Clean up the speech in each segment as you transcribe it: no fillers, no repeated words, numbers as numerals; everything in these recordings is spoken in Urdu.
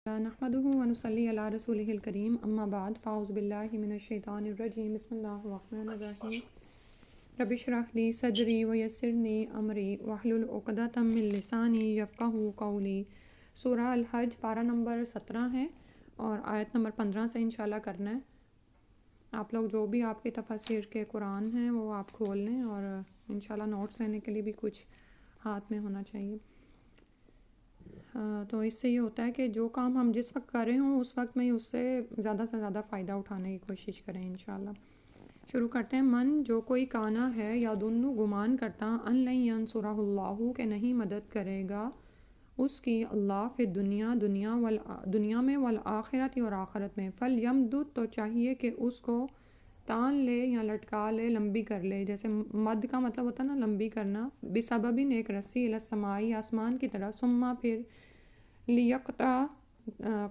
نحمده ونصلي على رسوله الكريم اما بعد فاعوذ بالله من الشیطان الرجیم بسم اللہ الرحمن الرحیم رب اشرح لي صدری ویسر لي امری واحلل عقدۃ من لسانی یفقهوا قولی۔ سورہ الحج پارہ نمبر 17 ہے اور آیت نمبر 15 سے انشاءاللہ کرنا ہے۔ آپ لوگ جو بھی آپ کے تفاسیر کے قرآن ہیں وہ آپ کھول لیں اور انشاءاللہ نوٹس لینے کے لیے بھی کچھ ہاتھ میں ہونا چاہیے۔ تو اس سے یہ ہوتا ہے کہ جو کام ہم جس وقت کر رہے ہوں اس وقت میں اس سے زیادہ فائدہ اٹھانے کی کوشش کریں انشاءاللہ۔ شروع کرتے ہیں۔ من جو کوئی کانا ہے یا دنو گمان کرتا ان لن ینصرہ اللہ کہ نہیں مدد کرے گا اس کی اللہ فی دنیا میں والآخرت اور آخرت میں، فلیمدد تو چاہیے کہ اس کو تان لے یا لٹکا لے، لمبی کر لے۔ جیسے مد کا مطلب ہوتا ہے نا لمبی کرنا، بسبب ایک رسی الی السماء آسمان کی طرف، ثم پھر لیقطع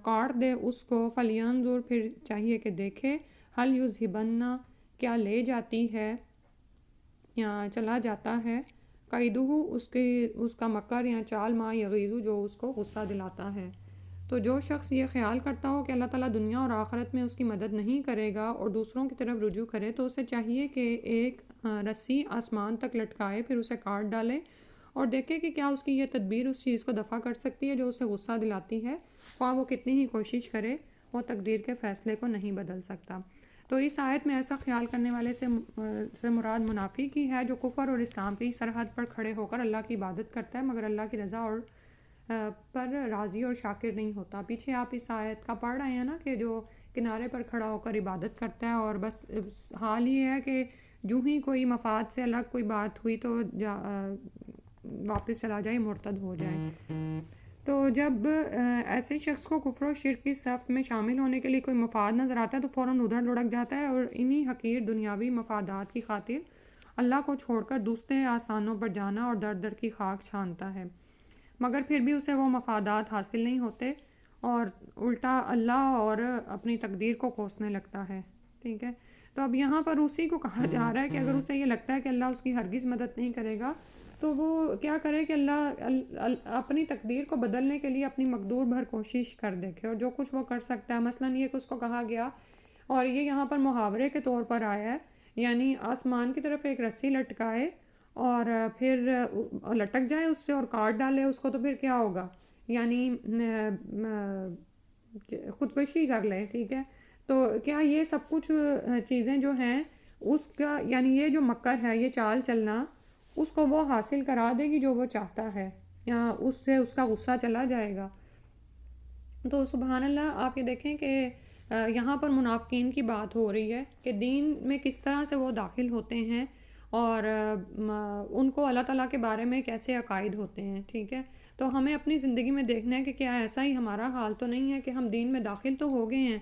کاٹ دے اس کو، فلینظر پھر چاہیے کہ دیکھے، حل یذہبن کیا لے جاتی ہے یا چلا جاتا ہے، قیدہ اس کا مکر یا چال، ما یغیظ جو اس کو غصہ دلاتا ہے۔ تو جو شخص یہ خیال کرتا ہو کہ اللہ تعالیٰ دنیا اور آخرت میں اس کی مدد نہیں کرے گا اور دوسروں کی طرف رجوع کرے، تو اسے چاہیے کہ ایک رسی آسمان تک لٹکائے، پھر اسے کاٹ ڈالے اور دیکھے کہ کیا اس کی یہ تدبیر اس چیز کو دفع کر سکتی ہے جو اسے غصہ دلاتی ہے، خواہ وہ کتنی ہی کوشش کرے وہ تقدیر کے فیصلے کو نہیں بدل سکتا۔ تو اس آیت میں ایسا خیال کرنے والے سے مراد منافق ہی ہے جو کفر اور اسلام کی سرحد پر کھڑے ہو کر اللہ کی عبادت کرتا ہے مگر اللہ کی رضا اور پر راضی اور شاکر نہیں ہوتا۔ پیچھے آپ اس آیت کا پڑھ رہے ہیں نا کہ جو کنارے پر کھڑا ہو کر عبادت کرتا ہے اور بس حال یہ ہے کہ جو ہی کوئی مفاد سے الگ کوئی بات ہوئی تو واپس چلا جائے، مرتد ہو جائے۔ تو جب ایسے شخص کو کفر و شرک کی صف میں شامل ہونے کے لیے کوئی مفاد نظر آتا ہے تو فوراً ادھر لڑک جاتا ہے اور انہی حقیر دنیاوی مفادات کی خاطر اللہ کو چھوڑ کر دوسرے آستانوں پر جانا اور در در کی خاک چھانتا ہے، مگر پھر بھی اسے وہ مفادات حاصل نہیں ہوتے اور الٹا اللہ اور اپنی تقدیر کو کوسنے لگتا ہے۔ ٹھیک ہے، تو اب یہاں پر اسی کو کہا جا رہا ہے کہ اگر اسے یہ لگتا ہے کہ اللہ اس کی ہرگز مدد نہیں کرے گا تو وہ کیا کرے کہ اللہ اپنی تقدیر کو بدلنے کے لیے اپنی مقدور بھر کوشش کر دیکھے اور جو کچھ وہ کر سکتا ہے، مثلاً یہ کہ اس کو کہا گیا اور یہ یہاں پر محاورے کے طور پر آیا ہے، یعنی آسمان کی طرف ایک رسی لٹکائے اور پھر لٹک جائے اس سے اور کاٹ ڈالے اس کو، تو پھر کیا ہوگا، یعنی خودکشی کر لے۔ ٹھیک ہے، تو کیا یہ سب کچھ چیزیں جو ہیں اس کا یعنی یہ جو مکر ہے، یہ چال چلنا، اس کو وہ حاصل کرا دے گی جو وہ چاہتا ہے یا اس سے اس کا غصہ چلا جائے گا؟ تو سبحان اللہ، آپ یہ دیکھیں کہ یہاں پر منافقین کی بات ہو رہی ہے کہ دین میں کس طرح سے وہ داخل ہوتے ہیں اور ان کو اللہ تعالیٰ کے بارے میں کیسے عقائد ہوتے ہیں۔ ٹھیک ہے، تو ہمیں اپنی زندگی میں دیکھنا ہے کہ کیا ایسا ہی ہمارا حال تو نہیں ہے کہ ہم دین میں داخل تو ہو گئے ہیں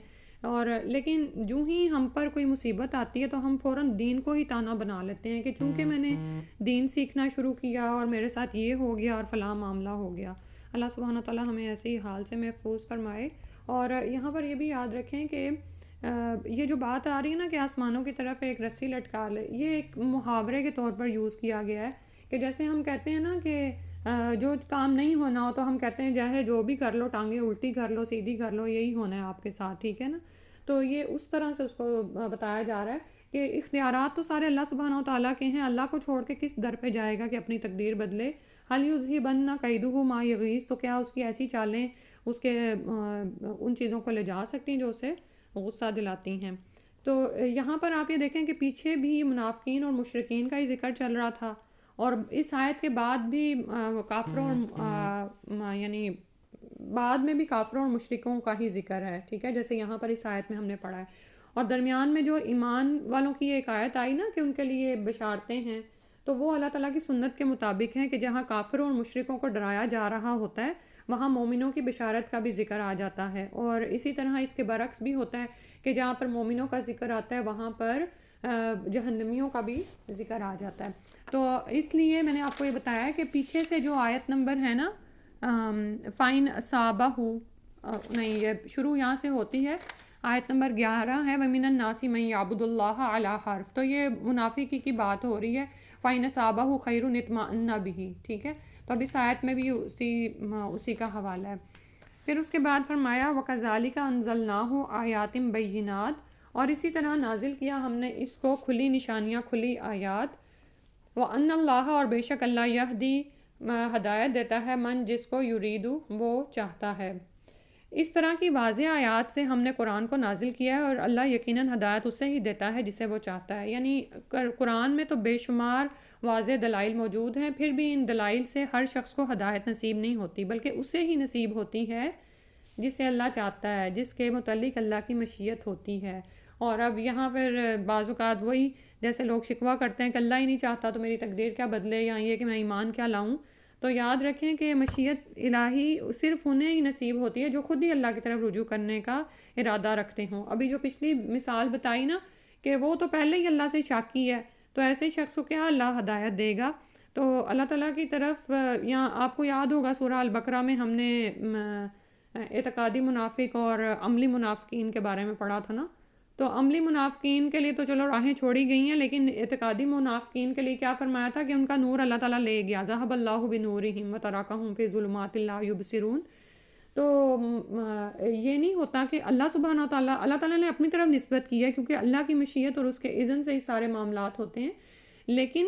اور لیکن جو ہی ہم پر کوئی مصیبت آتی ہے تو ہم فوراً دین کو ہی تانا بنا لیتے ہیں کہ چونکہ میں نے دین سیکھنا شروع کیا اور میرے ساتھ یہ ہو گیا اور فلاں معاملہ ہو گیا۔ اللہ سبحانہ تعالیٰ ہمیں ایسے ہی حال سے محفوظ فرمائے۔ اور یہاں پر یہ بھی یاد رکھیں کہ یہ جو بات آ رہی ہے نا کہ آسمانوں کی طرف ایک رسی لٹکا لے، یہ ایک محاورے کے طور پر یوز کیا گیا ہے کہ جیسے ہم کہتے ہیں نا کہ جو کام نہیں ہونا ہو تو ہم کہتے ہیں چاہے جو بھی کر لو، ٹانگیں الٹی کر لو، سیدھی کر لو، یہی ہونا ہے آپ کے ساتھ۔ ٹھیک ہے نا، تو یہ اس طرح سے اس کو بتایا جا رہا ہے کہ اختیارات تو سارے اللہ سبحانہ و تعالیٰ کے ہیں، اللہ کو چھوڑ کے کس در پہ جائے گا کہ اپنی تقدیر بدلے۔ حل یذہبن کیدہ ما یغیظ، تو کیا اس کی ایسی چالیں اس کے ان چیزوں کو لے جا سکتی ہیں جو اسے غصہ دلاتی ہیں۔ تو یہاں پر آپ یہ دیکھیں کہ پیچھے بھی منافقین اور مشرکین کا ہی ذکر چل رہا تھا اور اس آیت کے بعد بھی کافروں اور یعنی بعد میں بھی کافروں اور مشرکوں کا ہی ذکر ہے۔ ٹھیک ہے، جیسے یہاں پر اس آیت میں ہم نے پڑھا ہے، اور درمیان میں جو ایمان والوں کی ایک آیت آئی نا کہ ان کے لیے بشارتیں ہیں، تو وہ اللہ تعالیٰ کی سنت کے مطابق ہیں کہ جہاں کافروں اور مشرکوں کو ڈرایا جا رہا ہوتا ہے وہاں مومنوں کی بشارت کا بھی ذکر آ جاتا ہے، اور اسی طرح اس کے برعکس بھی ہوتا ہے کہ جہاں پر مومنوں کا ذکر آتا ہے وہاں پر جہنمیوں کا بھی ذکر آ جاتا ہے۔ تو اس لیے میں نے آپ کو یہ بتایا کہ پیچھے سے جو آیت نمبر ہے نا فَإِنْ أَصَابَهُ، نہیں، یہ شروع یہاں سے ہوتی ہے، آیت نمبر 11 ہے، وَمِنَ النَّاسِ مَن يَعْبُدُ اللَّهَ عَلَىٰ حَرْفٍ، تو یہ منافقی کی بات ہو رہی ہے، فَإِنْ أَصَابَهُ خَيْرٌ اطْمَأَنَّ بِهِ۔ ٹھیک ہے، تو اب اس آیت میں بھی اسی کا حوالہ ہے۔ پھر اس کے بعد فرمایا وَكَذَلِكَ أَنزَلْنَاهُ آیَاتٍ بَيِّنَاتٍ، اور اسی طرح نازل کیا ہم نے اس کو کھلی نشانیاں، کھلی آیات. وَأَنَّ اللَّهَ، اور بے شک اللہ، یہدی ہدایت دیتا ہے، من جس کو یریدو وہ چاہتا ہے. اس طرح کی واضح آیات سے ہم نے قرآن کو نازل کیا ہے، اور اللہ یقیناً ہدایت اسے ہی دیتا ہے جسے وہ چاہتا ہے. یعنی قرآن میں تو بے شمار واضح دلائل موجود ہیں، پھر بھی ان دلائل سے ہر شخص کو ہدایت نصیب نہیں ہوتی، بلکہ اسے ہی نصیب ہوتی ہے جسے اللہ چاہتا ہے، جس کے متعلق اللہ کی مشیت ہوتی ہے. اور اب یہاں پر بعض اوقات وہی جیسے لوگ شکوہ کرتے ہیں کہ اللہ ہی نہیں چاہتا تو میری تقدیر کیا بدلے، یا یہ کہ میں ایمان کیا لاؤں. تو یاد رکھیں کہ مشیت الہی صرف انہیں ہی نصیب ہوتی ہے جو خود ہی اللہ کی طرف رجوع کرنے کا ارادہ رکھتے ہوں. ابھی جو پچھلی مثال بتائی نا کہ وہ تو پہلے ہی اللہ سے شاکی ہے، تو ایسے شخص کو کیا اللہ ہدایت دے گا. تو اللہ تعالیٰ کی طرف، یا آپ کو یاد ہوگا سورہ البقرہ میں ہم نے اعتقادی منافق اور عملی منافقین کے بارے میں پڑھا تھا نا. تو عملی منافقین کے لیے تو چلو راہیں چھوڑی گئی ہیں، لیکن اعتقادی منافقین کے لیے کیا فرمایا تھا کہ ان کا نور اللہ تعالیٰ لے گیا. ذہب اللہ بنورہم وترکہم فی ظلمات لا یبصرون. تو یہ نہیں ہوتا کہ اللہ سبحانہ و تعالیٰ، اللہ تعالیٰ نے اپنی طرف نسبت کی ہے، کیونکہ اللہ کی مشیت اور اس کے اذن سے ہی سارے معاملات ہوتے ہیں. لیکن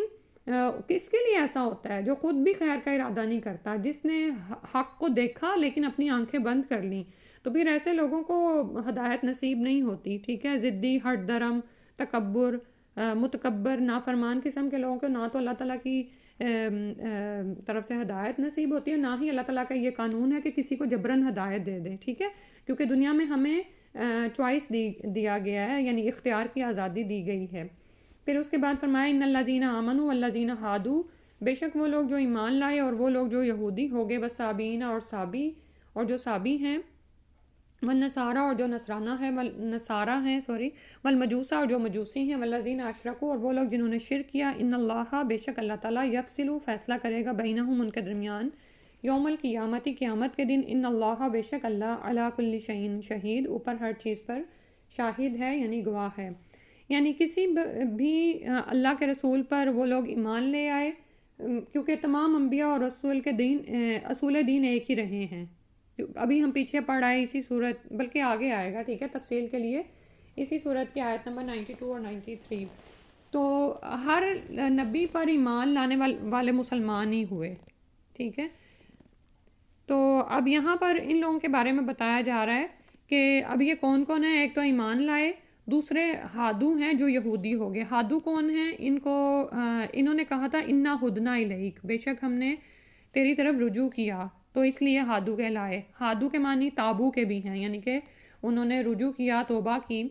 کس کے لیے ایسا ہوتا ہے؟ جو خود بھی خیر کا ارادہ نہیں کرتا، جس نے حق کو دیکھا لیکن اپنی آنکھیں بند کر لیں. تو پھر ایسے لوگوں کو ہدایت نصیب نہیں ہوتی. ٹھیک ہے، ضدی، ہٹ درم، تکبر، متکبر، نافرمان قسم کے لوگوں کو نہ تو اللہ تعالیٰ کی طرف سے ہدایت نصیب ہوتی ہے، نہ ہی اللہ تعالیٰ کا یہ قانون ہے کہ کسی کو جبراً ہدایت دے دے. ٹھیک ہے، کیونکہ دنیا میں ہمیں چوائس دیا گیا ہے، یعنی اختیار کی آزادی دی گئی ہے. پھر اس کے بعد فرمایا ان الذین آمنوا والذین ہادوا، بے شک وہ لوگ جو ایمان لائے اور وہ لوگ جو یہودی ہو گئے، والصابئین، اور صابی، اور جو صابی ہیں، والنصارى، اور جو نصرانہ ہیں، نصارہ ہیں والمجوس، اور جو مجوسی ہیں، والذین اشرکوا، اور وہ لوگ جنہوں نے شرک کیا. ان اللہ، بے شک اللہ تعالیٰ، یفصل، فیصلہ کرے گا، بینہم، ان کے درمیان، یوم القیامت، قیامت کے دن. ان اللہ، بے شک اللہ، علی کل شیء شہید، اوپر ہر چیز پر شاہد ہے، یعنی گواہ ہے. یعنی کسی بھی اللہ کے رسول پر وہ لوگ ایمان لے آئے، کیونکہ تمام انبیاء اور رسول کے دین، اصول دین ایک ہی رہے ہیں. ابھی ہم پیچھے پڑھ آئے اسی صورت، بلکہ آگے آئے گا، ٹھیک ہے، تفصیل کے لیے اسی صورت کی آیت نمبر 92 اور 93. تو ہر نبی پر ایمان لانے والے مسلمان ہی ہوئے. ٹھیک ہے، تو اب یہاں پر ان لوگوں کے بارے میں بتایا جا رہا ہے کہ اب یہ کون کون ہیں. ایک تو ایمان لائے، دوسرے ہادو ہیں جو یہودی ہو گئے. ہادو کون ہیں؟ انہوں نے کہا تھا انا ہدنا الیک، بے شک ہم نے تیری طرف رجوع کیا، تو اس لیے ہادو کہلائے. ہادو کے معنی تابو کے بھی ہیں، یعنی کہ انہوں نے رجوع کیا، توبہ کی.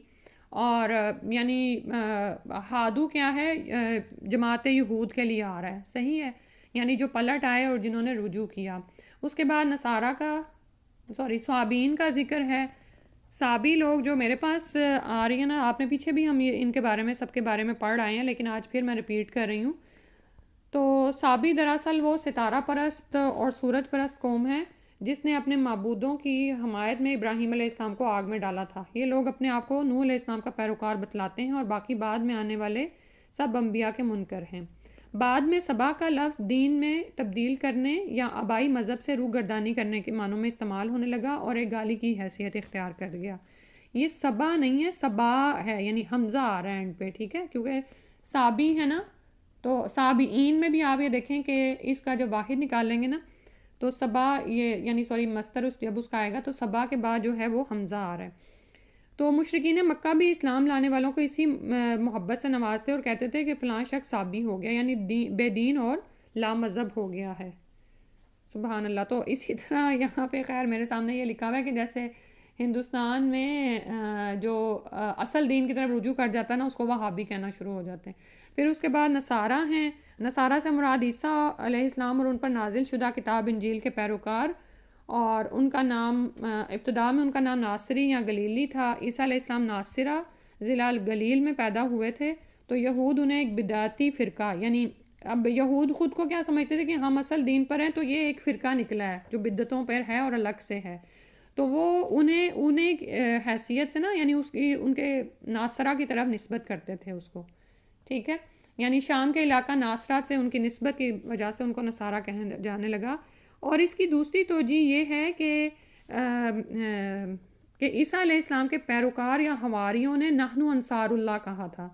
اور یعنی ہادو کیا ہے؟ جماعت یہود کے لیے آ رہا ہے، صحیح ہے، یعنی جو پلٹ آئے اور جنہوں نے رجوع کیا. اس کے بعد صابین کا ذکر ہے. صابی لوگ جو میرے پاس آ رہی ہیں نا، آپ نے پیچھے بھی ہم ان کے بارے میں، سب کے بارے میں پڑھ آئے ہیں، لیکن آج پھر میں ریپیٹ کر رہی ہوں. تو صابی دراصل وہ ستارہ پرست اور سورج پرست قوم ہے جس نے اپنے معبودوں کی حمایت میں ابراہیم علیہ السلام کو آگ میں ڈالا تھا. یہ لوگ اپنے آپ کو نوح علیہ السلام کا پیروکار بتلاتے ہیں، اور باقی بعد میں آنے والے سب انبیاء کے منکر ہیں. بعد میں سبا کا لفظ دین میں تبدیل کرنے یا آبائی مذہب سے روگردانی کرنے کے معنوں میں استعمال ہونے لگا اور ایک گالی کی حیثیت اختیار کر گیا. یہ سبا نہیں ہے، سبا ہے، یعنی حمزہ آ رہا ہے اینڈ پہ. ٹھیک ہے، کیونکہ صابی ہے نا، تو صابئین میں بھی آپ یہ دیکھیں کہ اس کا جب واحد نکالیں گے نا تو سبا، یہ یعنی مصدر جب اس کا آئے گا تو سبا کے بعد جو ہے وہ حمزہ آ رہا ہے. تو مشرکین مکہ بھی اسلام لانے والوں کو اسی محبت سے نوازتے اور کہتے تھے کہ فلاں شخص صابی ہو گیا، یعنی بے دین اور لا مذہب ہو گیا ہے. سبحان اللہ. تو اسی طرح یہاں پہ خیر میرے سامنے یہ لکھا ہوا ہے کہ جیسے ہندوستان میں جو اصل دین کی طرف رجوع کر جاتا ہے نا، اس کو وہابی کہنا شروع ہو جاتے ہیں. پھر اس کے بعد نصارہ ہیں. نصارہ سے مراد عیسیٰ علیہ السلام اور ان پر نازل شدہ کتاب انجیل کے پیروکار، اور ان کا نام ابتدا میں ان کا نام ناصری یا گلیلی تھا. عیسیٰ علیہ السلام ناصرہ ضلع الگلیل میں پیدا ہوئے تھے. تو یہود انہیں ایک بدعتی فرقہ، یعنی اب یہود خود کو کیا سمجھتے تھے کہ ہم اصل دین پر ہیں، تو یہ ایک فرقہ نکلا ہے جو بدعتوں پر ہے اور الگ سے ہے. تو وہ انہیں حیثیت سے نا، یعنی ان کے ناصرہ کی طرف نسبت کرتے تھے اس کو. ٹھیک ہے، یعنی شام کے علاقہ ناصرات سے ان کی نسبت کی وجہ سے ان کو نصارہ کہنے جانے لگا. اور اس کی دوسری توجہ یہ ہے کہ کہ عیسیٰ علیہ السلام کے پیروکار یا حواریوں نے نحن انصار اللہ کہا تھا.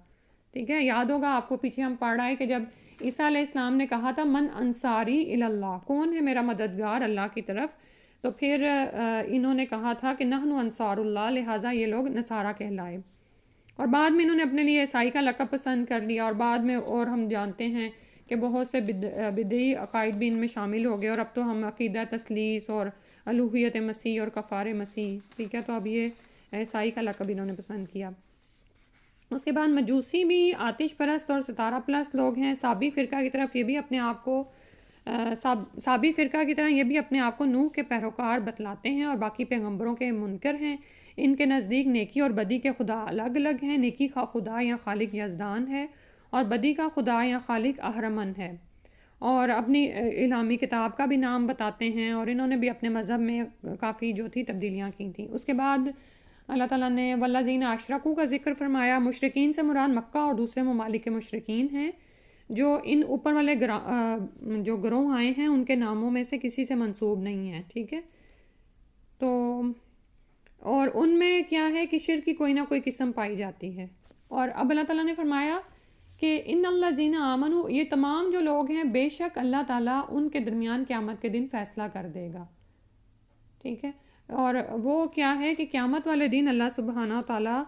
ٹھیک ہے، یاد ہوگا آپ کو، پیچھے ہم پڑھ رہا ہے کہ جب عیسیٰ علیہ السلام نے کہا تھا من انصاری اللہ، کون ہے میرا مددگار اللہ کی طرف، تو پھر انہوں نے کہا تھا کہ نحن انصار اللہ، لہٰذا یہ لوگ نصارہ کہلائے. اور بعد میں انہوں نے اپنے لیے عیسائی کا لقب پسند کر لیا، اور بعد میں اور ہم جانتے ہیں کہ بہت سے بدعی عقائد بھی ان میں شامل ہو گئے، اور اب تو ہم عقیدہ تثلیث اور الوہیت مسیح اور کفار مسیح، ٹھیک ہے، تو اب یہ عیسائی کا لقب انہوں نے پسند کیا. اس کے بعد مجوسی بھی آتش پرست اور ستارہ پرست لوگ ہیں. صابی فرقہ کی طرف یہ بھی اپنے آپ کو صابی فرقہ کی طرح یہ بھی اپنے آپ کو نوح کے پیروکار بتلاتے ہیں اور باقی پیغمبروں کے منکر ہیں. ان کے نزدیک نیکی اور بدی کے خدا الگ الگ ہیں. نیکی کا خدا یا خالق یزدان ہے اور بدی کا خدا یا خالق اہرمن ہے، اور اپنی الہامی کتاب کا بھی نام بتاتے ہیں، اور انہوں نے بھی اپنے مذہب میں کافی جو تھی تبدیلیاں کی تھیں. اس کے بعد اللہ تعالیٰ نے والذین اشرکوا کا ذکر فرمایا. مشرکین سے مراد مکہ اور دوسرے ممالک کے مشرکین ہیں جو ان اوپر والے جو گروہ آئے ہیں ان کے ناموں میں سے کسی سے منسوب نہیں ہیں. ٹھیک ہے، تو اور ان میں کیا ہے کہ شرک کی کوئی نہ کوئی قسم پائی جاتی ہے. اور اب اللہ تعالیٰ نے فرمایا کہ ان الذین آمنوا، یہ تمام جو لوگ ہیں بے شک اللہ تعالیٰ ان کے درمیان قیامت کے دن فیصلہ کر دے گا. ٹھیک ہے، اور وہ کیا ہے کہ قیامت والے دن اللہ سبحانہ و تعالیٰ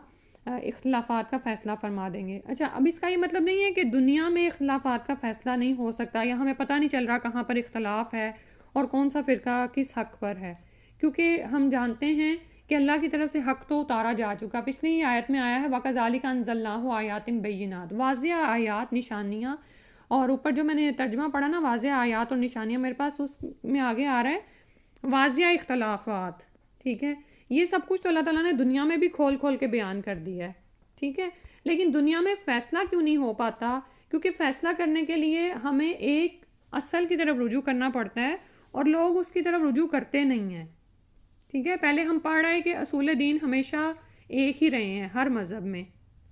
اختلافات کا فیصلہ فرما دیں گے. اچھا، اب اس کا یہ مطلب نہیں ہے کہ دنیا میں اختلافات کا فیصلہ نہیں ہو سکتا، یا ہمیں پتہ نہیں چل رہا کہاں پر اختلاف ہے اور کون سا فرقہ کس حق پر ہے، کیونکہ ہم جانتے ہیں کہ اللہ کی طرف سے حق تو اتارا جا چکا. پچھلی ہی آیت میں آیا ہے وَكَذَلِكَ أَنزَلْنَاهُ آیَاتٍ بَيِّنَاتٍ، واضح آیات، نشانیاں. اور اوپر جو میں نے ترجمہ پڑھا نا واضح آیات اور نشانیاں، میرے پاس اس میں آگے آ رہا ہے واضح اختلافات. ٹھیک ہے، یہ سب کچھ تو اللہ تعالیٰ نے دنیا میں بھی کھول کھول کے بیان کر دیا ہے. ٹھیک ہے، لیکن دنیا میں فیصلہ کیوں نہیں ہو پاتا؟ کیونکہ فیصلہ کرنے کے لیے ہمیں ایک اصل کی طرف رجوع کرنا پڑتا ہے، اور لوگ اس کی طرف رجوع کرتے نہیں ہیں. ٹھیک ہے، پہلے ہم پڑھ رہے ہیں کہ اصول دین ہمیشہ ایک ہی رہے ہیں ہر مذہب میں.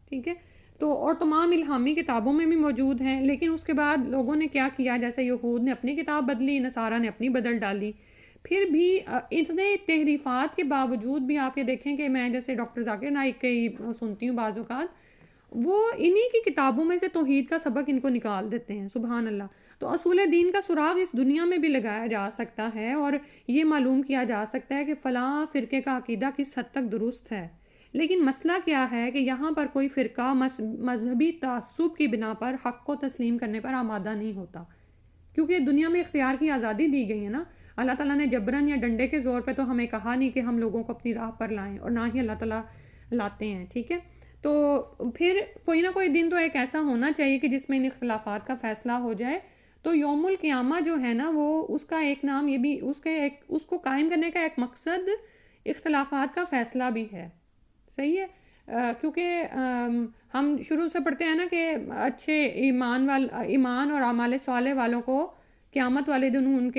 ٹھیک ہے، تو اور تمام الہامی کتابوں میں بھی موجود ہیں، لیکن اس کے بعد لوگوں نے کیا کیا، جیسے یہود نے اپنی کتاب بدلی، نصارہ نے اپنی بدل ڈالی. پھر بھی اتنے تحریفات کے باوجود بھی آپ یہ دیکھیں کہ میں جیسے ڈاکٹر ذاکر نائک کی سنتی ہوں بعض اوقات، وہ انہی کی کتابوں میں سے توحید کا سبق ان کو نکال دیتے ہیں. سبحان اللہ. تو اصول دین کا سراغ اس دنیا میں بھی لگایا جا سکتا ہے، اور یہ معلوم کیا جا سکتا ہے کہ فلاں فرقے کا عقیدہ کس حد تک درست ہے. لیکن مسئلہ کیا ہے کہ یہاں پر کوئی فرقہ مذہبی تعصب کی بنا پر حق کو تسلیم کرنے پر آمادہ نہیں ہوتا، کیونکہ دنیا میں اختیار کی آزادی دی گئی ہے نا. اللہ تعالیٰ نے جبرن یا ڈنڈے کے زور پہ تو ہمیں کہا نہیں کہ ہم لوگوں کو اپنی راہ پر لائیں، اور نہ ہی اللہ تعالیٰ لاتے ہیں. ٹھیک ہے، تو پھر کوئی نہ کوئی دن تو ایک ایسا ہونا چاہیے کہ جس میں ان اختلافات کا فیصلہ ہو جائے. تو یوم القیامہ جو ہے نا، وہ اس کا ایک نام یہ بھی اس کو قائم کرنے کا ایک مقصد اختلافات کا فیصلہ بھی ہے. صحیح ہے، کیونکہ ہم شروع سے پڑھتے ہیں نا کہ اچھے ایمان اور اعمال صالح والوں کو قیامت والے دن ان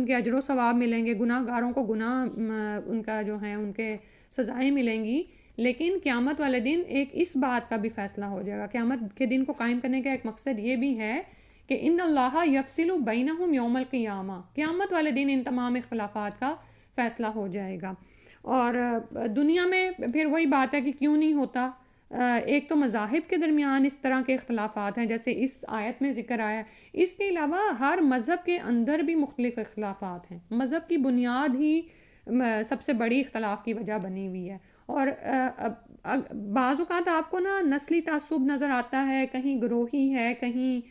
کے اجر و ثواب ملیں گے، گناہ گاروں کو گناہ ان کا جو ہے ان کے سزائیں ملیں گی. لیکن قیامت والے دن ایک اس بات کا بھی فیصلہ ہو جائے گا. قیامت کے دن کو قائم کرنے کا ایک مقصد یہ بھی ہے کہ ان اللہ یفصل بینہم یوم القیامہ، قیامت والے دن ان تمام اختلافات کا فیصلہ ہو جائے گا. اور دنیا میں پھر وہی بات ہے کہ کیوں نہیں ہوتا. ایک تو مذاہب کے درمیان اس طرح کے اختلافات ہیں جیسے اس آیت میں ذکر آیا ہے. اس کے علاوہ ہر مذہب کے اندر بھی مختلف اختلافات ہیں. مذہب کی بنیاد ہی سب سے بڑی اختلاف کی وجہ بنی ہوئی ہے. اور بعض اوقات آپ کو نا نسلی تعصب نظر آتا ہے، کہیں گروہی ہے، کہیں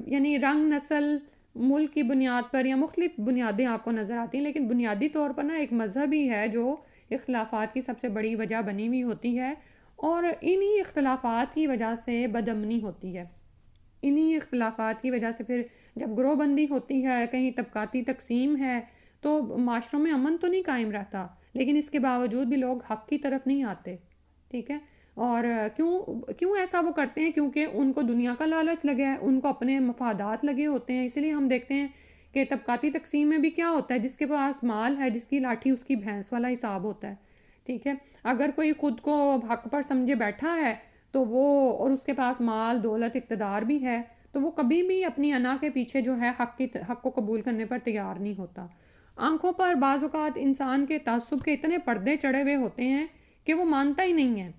یعنی رنگ، نسل، ملک کی بنیاد پر یا مختلف بنیادیں آپ کو نظر آتی ہیں، لیکن بنیادی طور پر نا ایک مذہب ہی ہے جو اختلافات کی سب سے بڑی وجہ بنی ہوئی ہوتی ہے. اور انہی اختلافات کی وجہ سے بدامنی ہوتی ہے. انہی اختلافات کی وجہ سے پھر جب گروہ بندی ہوتی ہے، کہیں طبقاتی تقسیم ہے، تو معاشروں میں امن تو نہیں قائم رہتا، لیکن اس کے باوجود بھی لوگ حق کی طرف نہیں آتے. ٹھیک ہے، اور کیوں ایسا وہ کرتے ہیں؟ کیونکہ ان کو دنیا کا لالچ لگا ہے، ان کو اپنے مفادات لگے ہوتے ہیں. اس لیے ہم دیکھتے ہیں کہ طبقاتی تقسیم میں بھی کیا ہوتا ہے، جس کے پاس مال ہے، جس کی لاٹھی اس کی بھینس والا حساب ہوتا ہے. ٹھیک ہے، اگر کوئی خود کو حق پر سمجھے بیٹھا ہے تو وہ، اور اس کے پاس مال، دولت، اقتدار بھی ہے، تو وہ کبھی بھی اپنی انا کے پیچھے جو ہے حق کو قبول کرنے پر تیار نہیں ہوتا. آنکھوں پر بعض اوقات انسان کے تعصب کے اتنے پردے چڑھے ہوئے ہوتے ہیں کہ وہ مانتا ہی نہیں ہے،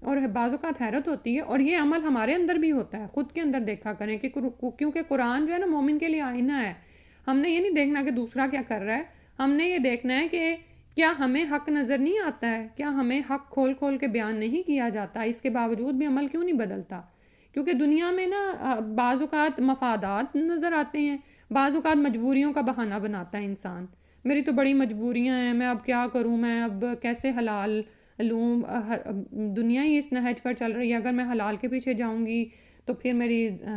اور بعض اوقات حیرت ہوتی ہے، اور یہ عمل ہمارے اندر بھی ہوتا ہے، خود کے اندر دیکھا کریں کہ کیونکہ قرآن جو ہے نا مومن کے لیے آئینہ ہے. ہم نے یہ نہیں دیکھنا کہ دوسرا کیا کر رہا ہے، ہم نے یہ دیکھنا ہے کہ کیا ہمیں حق نظر نہیں آتا ہے، کیا ہمیں حق کھول کھول کے بیان نہیں کیا جاتا، اس کے باوجود بھی عمل کیوں نہیں بدلتا. کیونکہ دنیا میں نا بعض اوقات مفادات نظر آتے ہیں، بعض اوقات مجبوریوں کا بہانہ بناتا ہے انسان. میری تو بڑی مجبوریاں ہیں، میں اب کیا کروں، میں اب کیسے حلال لوں، دنیا ہی اس نہج پر چل رہی ہے، اگر میں حلال کے پیچھے جاؤں گی تو پھر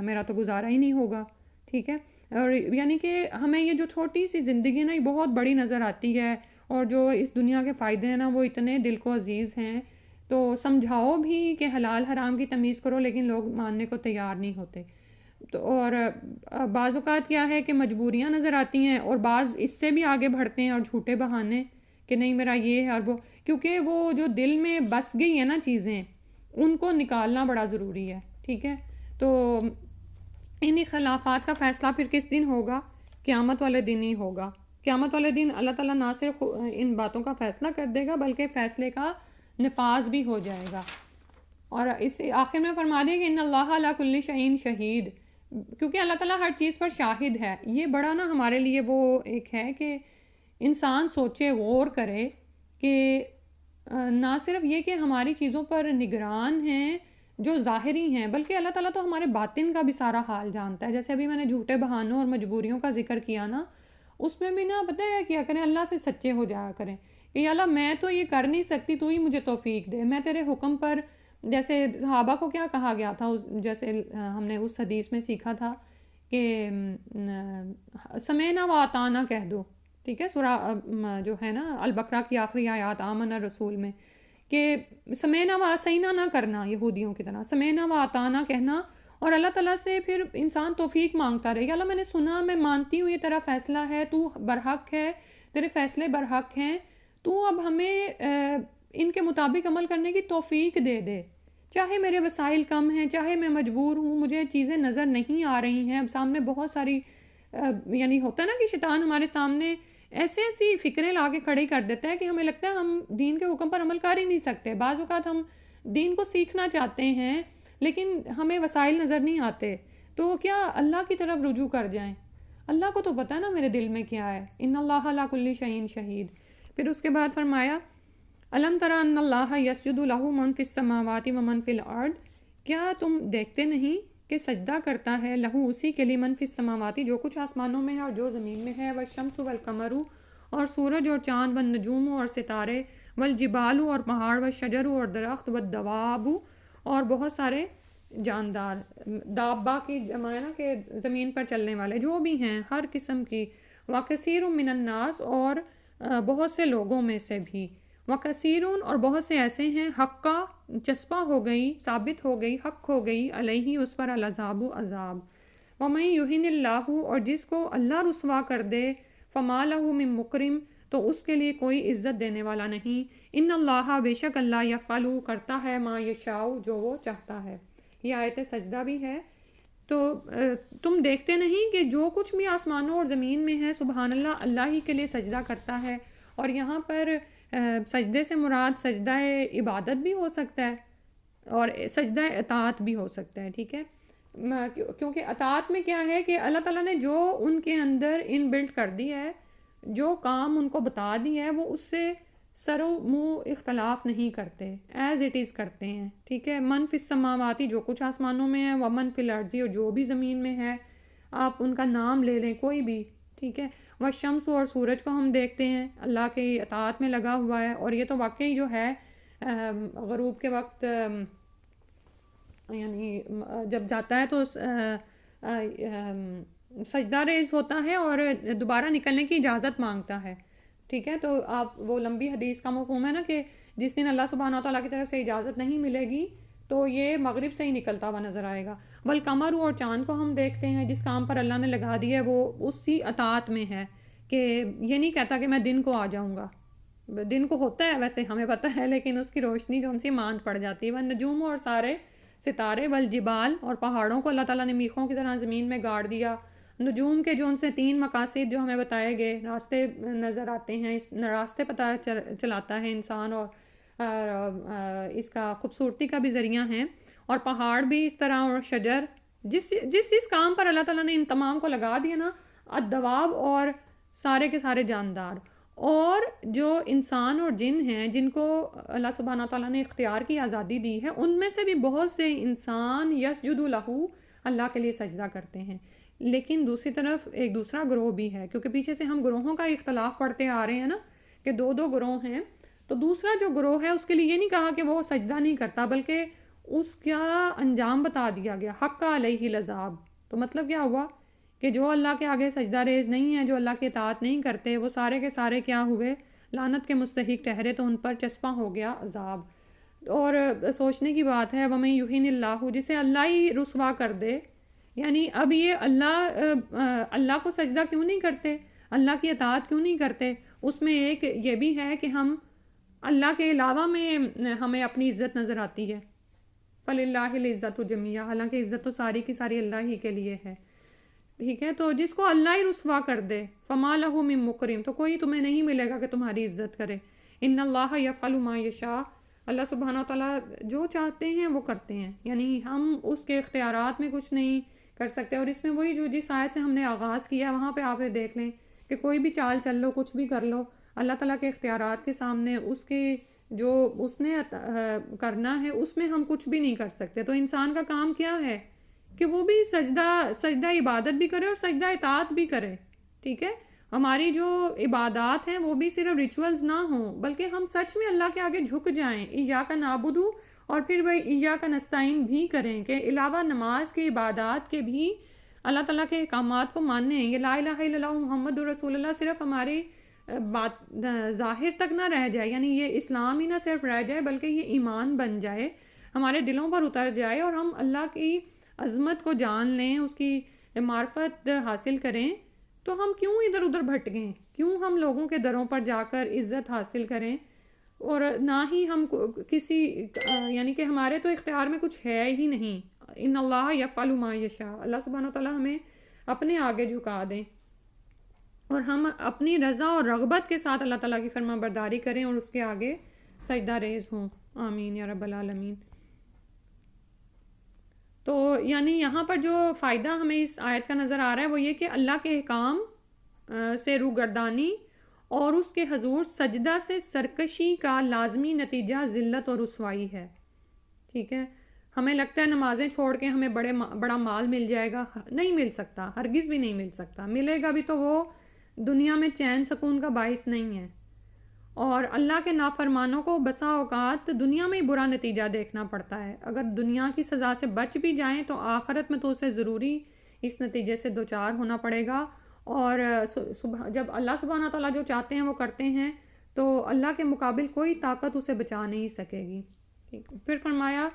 میرا تو گزارا ہی نہیں ہوگا. ٹھیک ہے، اور یعنی کہ ہمیں یہ جو چھوٹی سی زندگی ہے نا یہ بہت بڑی نظر آتی ہے، اور جو اس دنیا کے فائدے ہیں نا وہ اتنے دل کو عزیز ہیں. تو سمجھاؤ بھی کہ حلال حرام کی تمیز کرو، لیکن لوگ ماننے کو تیار نہیں ہوتے. تو اور بعض اوقات کیا ہے کہ مجبوریاں نظر آتی ہیں، اور بعض اس سے بھی آگے بڑھتے ہیں اور جھوٹے بہانے کہ نہیں میرا یہ ہے اور وہ، کیونکہ وہ جو دل میں بس گئی ہیں نا چیزیں ان کو نکالنا بڑا ضروری ہے. ٹھیک ہے، تو ان اختلافات کا فیصلہ پھر کس دن ہوگا؟ قیامت والے دن ہی ہوگا. قیامت والے دن اللہ تعالیٰ نہ صرف ان باتوں کا فیصلہ کر دے گا بلکہ فیصلے کا نفاذ بھی ہو جائے گا. اور اس آخر میں فرما دیں کہ ان اللہ علی کل شیء شہید، کیونکہ اللہ تعالیٰ ہر چیز پر شاہد ہے. یہ بڑا نا ہمارے لیے وہ ایک ہے کہ انسان سوچے، غور کرے کہ نہ صرف یہ کہ ہماری چیزوں پر نگران ہیں جو ظاہری ہیں، بلکہ اللہ تعالیٰ تو ہمارے باطن کا بھی سارا حال جانتا ہے. جیسے ابھی میں نے جھوٹے بہانوں اور مجبوریوں کا ذکر کیا نا، اس میں بھی نا پتہ ہے کیا کریں، اللہ سے سچے ہو جایا کریں کہ یا اللہ میں تو یہ کر نہیں سکتی، تو ہی مجھے توفیق دے. میں تیرے حکم پر، جیسے صحابہ کو کیا کہا گیا تھا، جیسے ہم نے اس حدیث میں سیکھا تھا کہ سمعنا و اطعنا کہہ دو. ٹھیک ہے، سورہ جو ہے نا البقرہ کی آخری آیات آمن الرسول میں، کہ سمعنا و عصینا نہ کرنا یہودیوں کی طرح، سمعنا و اطعنا کہنا. اور اللہ تعالیٰ سے پھر انسان توفیق مانگتا رہے گا، اللہ میں نے سنا، میں مانتی ہوں یہ تیرا فیصلہ ہے، تو برحق ہے، تیرے فیصلے برحق ہیں، تو اب ہمیں ان کے مطابق عمل کرنے کی توفیق دے دے. چاہے میرے وسائل کم ہیں، چاہے میں مجبور ہوں، مجھے چیزیں نظر نہیں آ رہی ہیں، اب سامنے بہت ساری یعنی ہوتا ہے نا کہ شیطان ہمارے سامنے ایسی فکریں لا کے کھڑی کر دیتا ہے کہ ہمیں لگتا ہے ہم دین کے حکم پر عمل کر ہی نہیں سکتے. بعض اوقات ہم دین کو سیکھنا چاہتے ہیں لیکن ہمیں وسائل نظر نہیں آتے، تو کیا اللہ کی طرف رجوع کر جائیں؟ اللہ کو تو پتہ ہے نا میرے دل میں کیا ہے. ان اللہ علی کل شیء شہید. پھر اس کے بعد فرمایا الم تری ان اللہ یسجد لہ من فی السماوات و من فی الارض، کیا تم دیکھتے نہیں کہ سجدہ کرتا ہے لہو اسی کے لیے، من فی السماواتی جو کچھ آسمانوں میں ہے اور جو زمین میں ہے، والشمس والقمر اور سورج اور چاند، والنجوم اور ستارے، والجبال اور پہاڑ، والشجر اور درخت، والدواب اور بہت سارے جاندار. دابہ کی جمع ہے نا کہ زمین پر چلنے والے جو بھی ہیں ہر قسم کی. وکثیر من الناس اور بہت سے لوگوں میں سے بھی. وکثیر اور بہت سے ایسے ہیں، حقا چسپاں ہو گئی، ثابت ہو گئی، حق ہو گئی، علیہ اس پر العذاب عذاب. ومن یہن اللہ اور جس کو اللہ رسوا کر دے، فما لہ من مکرم تو اس کے لیے کوئی عزت دینے والا نہیں. ان اللہ بے شک اللہ یفعل کرتا ہے ما یشاء جو وہ چاہتا ہے. یہ آیت سجدہ بھی ہے. تو تم دیکھتے نہیں کہ جو کچھ بھی آسمانوں اور زمین میں ہے سبحان اللہ اللہ ہی کے لیے سجدہ کرتا ہے. اور یہاں پر سجدے سے مراد سجدہ عبادت بھی ہو سکتا ہے اور سجدہ اطاعت بھی ہو سکتا ہے. ٹھیک ہے، کیونکہ اطاعت میں کیا ہے کہ اللہ تعالیٰ نے جو ان کے اندر ان بلڈ کر دی ہے، جو کام ان کو بتا دی ہے، وہ اس سے سر و منہ اختلاف نہیں کرتے، ایز اٹ از کرتے ہیں. ٹھیک ہے، من فی السماواتی جو کچھ آسمانوں میں ہے، ومن فی الارض اور جو بھی زمین میں ہے، آپ ان کا نام لے لیں کوئی بھی. ٹھیک ہے، والشمس اور سورج کو ہم دیکھتے ہیں اللہ کے اطاعت میں لگا ہوا ہے، اور یہ تو واقعی جو ہے غروب کے وقت یعنی جب جاتا ہے تو سجدہ ریز ہوتا ہے اور دوبارہ نکلنے کی اجازت مانگتا ہے. ٹھیک ہے، تو آپ وہ لمبی حدیث کا مفہوم ہے نا کہ جس دن اللہ سبحانہ وتعالیٰ کی طرف سے اجازت نہیں ملے گی تو یہ مغرب سے ہی نکلتا ہوا نظر آئے گا. والقمر اور چاند کو ہم دیکھتے ہیں جس کام پر اللہ نے لگا دی ہے وہ اسی اطاعت میں ہے، کہ یہ نہیں کہتا کہ میں دن کو آ جاؤں گا. دن کو ہوتا ہے ویسے ہمیں پتہ ہے، لیکن اس کی روشنی جو ان سے ماند پڑ جاتی ہے. والنجوم اور سارے ستارے، والجبال اور پہاڑوں کو اللہ تعالیٰ نے میخوں کی طرح زمین میں گاڑ دیا. نجوم کے جو ان سے 3 مقاصد جو ہمیں بتائے گئے، راستے نظر آتے ہیں، اس راستے پتہ چلاتا ہے انسان، اور اس کا خوبصورتی کا بھی ذریعہ ہیں، اور پہاڑ بھی اس طرح، اور شجر، جس کام پر اللہ تعالیٰ نے ان تمام کو لگا دیا نا، الدواب اور سارے کے سارے جاندار، اور جو انسان اور جن ہیں جن کو اللہ سبحانہ تعالیٰ نے اختیار کی آزادی دی ہے، ان میں سے بھی بہت سے انسان یسجد لہو، اللہ کے لیے سجدہ کرتے ہیں۔ لیکن دوسری طرف ایک دوسرا گروہ بھی ہے، کیونکہ پیچھے سے ہم گروہوں کا اختلاف پڑھتے آ رہے ہیں نا، کہ 2 گروہ ہیں، تو دوسرا جو گروہ ہے اس کے لیے یہ نہیں کہا کہ وہ سجدہ نہیں کرتا، بلکہ اس کا انجام بتا دیا گیا، حق علیہ العذاب۔ تو مطلب کیا ہوا کہ جو اللہ کے آگے سجدہ ریز نہیں ہیں، جو اللہ کی اطاعت نہیں کرتے، وہ سارے کے سارے کیا ہوئے، لعنت کے مستحق ٹھہرے، تو ان پر چسپاں ہو گیا عذاب۔ اور سوچنے کی بات ہے، وَمَن یُہِنِ اللَّهُ، جسے اللہ ہی رسوا کر دے، یعنی اب یہ اللہ کو سجدہ کیوں نہیں کرتے، اللہ کی اطاعت کیوں نہیں کرتے؟ اس میں ایک یہ بھی ہے کہ ہم اللہ کے علاوہ میں ہمیں اپنی عزت نظر آتی ہے، فَلِلَّهِ الْعِزَّةُ جَمِيعًا، حالانکہ عزت تو ساری کی ساری اللہ ہی کے لیے ہے، ٹھیک ہے؟ تو جس کو اللہ ہی رسوا کر دے، فَمَا لَهُ مِن مُّكْرِمٍ، تو کوئی تمہیں نہیں ملے گا کہ تمہاری عزت کرے۔ ان اللہ یفعل ما یشاء، اللہ سبحانہ وتعالیٰ جو چاہتے ہیں وہ کرتے ہیں، یعنی ہم اس کے اختیارات میں کچھ نہیں کر سکتے۔ اور اس میں وہی جو جس آیت سے ہم نے آغاز کیا، وہاں پہ آپ دیکھ لیں کہ کوئی بھی چال چل لو، کچھ بھی کر لو، اللہ تعالیٰ کے اختیارات کے سامنے اس کے جو اس نے کرنا ہے اس میں ہم کچھ بھی نہیں کر سکتے۔ تو انسان کا کام کیا ہے کہ وہ بھی سجدہ عبادت بھی کرے اور سجدہ اطاعت بھی کرے، ٹھیک ہے؟ ہماری جو عبادات ہیں وہ بھی صرف ریچولز نہ ہوں، بلکہ ہم سچ میں اللہ کے آگے جھک جائیں، ایاک نعبد، اور پھر وہ ایاک نستعین بھی کریں، کہ علاوہ نماز کے عبادات کے بھی اللہ تعالیٰ کے احکامات کو مانیں۔ یہ لا الہ الا اللہ محمد رسول اللہ صرف ہماری بات ظاہر تک نہ رہ جائے، یعنی یہ اسلام ہی نہ صرف رہ جائے، بلکہ یہ ایمان بن جائے، ہمارے دلوں پر اتر جائے، اور ہم اللہ کی عظمت کو جان لیں، اس کی معرفت حاصل کریں۔ تو ہم کیوں ادھر ادھر بھٹکیں، کیوں ہم لوگوں کے دروں پر جا کر عزت حاصل کریں، اور نہ ہی ہم کسی یعنی کہ ہمارے تو اختیار میں کچھ ہے ہی نہیں۔ ان اللہ یفعل ما یشاء، اللہ سبحانہ وتعالیٰ ہمیں اپنے آگے جھکا دیں، اور ہم اپنی رضا اور رغبت کے ساتھ اللہ تعالیٰ کی فرما برداری کریں اور اس کے آگے سجدہ ریز ہوں۔ آمین یا رب العالمین۔ تو یعنی یہاں پر جو فائدہ ہمیں اس آیت کا نظر آ رہا ہے وہ یہ کہ اللہ کے احکام سے روگردانی اور اس کے حضور سجدہ سے سرکشی کا لازمی نتیجہ ذلت اور رسوائی ہے، ٹھیک ہے؟ ہمیں لگتا ہے نمازیں چھوڑ کے ہمیں بڑا مال مل جائے گا، نہیں مل سکتا، ہرگز بھی نہیں مل سکتا، ملے گا بھی تو وہ دنیا میں چین سکون کا باعث نہیں ہے، اور اللہ کے نافرمانوں کو بسا اوقات دنیا میں ہی برا نتیجہ دیکھنا پڑتا ہے۔ اگر دنیا کی سزا سے بچ بھی جائیں تو آخرت میں تو اسے ضروری اس نتیجے سے دوچار ہونا پڑے گا، اور جب اللہ سبحانہ تعالیٰ جو چاہتے ہیں وہ کرتے ہیں، تو اللہ کے مقابل کوئی طاقت اسے بچا نہیں سکے گی۔ پھر فرمایا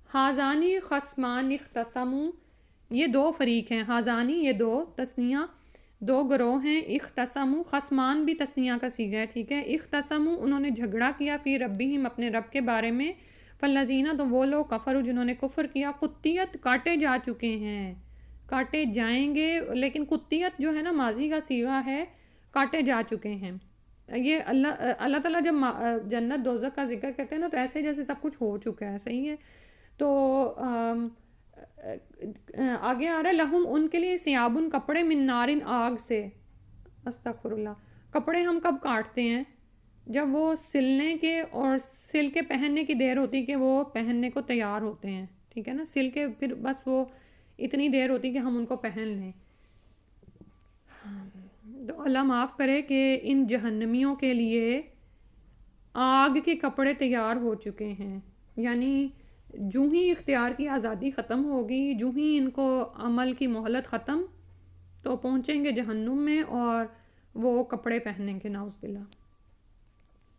حاذانی خصمان اختصموا، یہ 2 فریق ہیں، حاذانی یہ 2 تثنیہ، 2 گروہ ہیں، اختصموا، خصمان بھی تثنیہ کا صیغہ ہے، ٹھیک ہے؟ اختصموا، انہوں نے جھگڑا کیا، فی ربہم، اپنے رب کے بارے میں، فالذین، تو وہ لوگ، کفروا، جنہوں نے کفر کیا، قطیت، کاٹے جا چکے ہیں، کاٹے جائیں گے، لیکن قطیت جو ہے نا ماضی کا صیغہ ہے، کاٹے جا چکے ہیں۔ یہ اللہ تعالیٰ جب جنت دوزخ کا ذکر کرتے ہیں نا، تو ایسے جیسے سب کچھ ہو چکا ہے، صحیح ہے؟ تو آگے آ رہا ہے لہم، ان کے لیے ثیابن، کپڑے، من نارن، آگ سے، استغفر اللہ۔ کپڑے ہم کب کاٹتے ہیں؟ جب وہ سلنے کے اور سل کے پہننے کی دیر ہوتی کہ وہ پہننے کو تیار ہوتے ہیں، ٹھیک ہے نا؟ سل کے پھر بس وہ اتنی دیر ہوتی کہ ہم ان کو پہن لیں۔ تو اللہ معاف کرے کہ ان جہنمیوں کے لیے آگ کے کپڑے تیار ہو چکے ہیں، یعنی جو ہی اختیار کی آزادی ختم ہوگی، جو ہی ان کو عمل کی مہلت ختم، تو پہنچیں گے جہنم میں اور وہ کپڑے پہنیں گے، نعوذ باللہ۔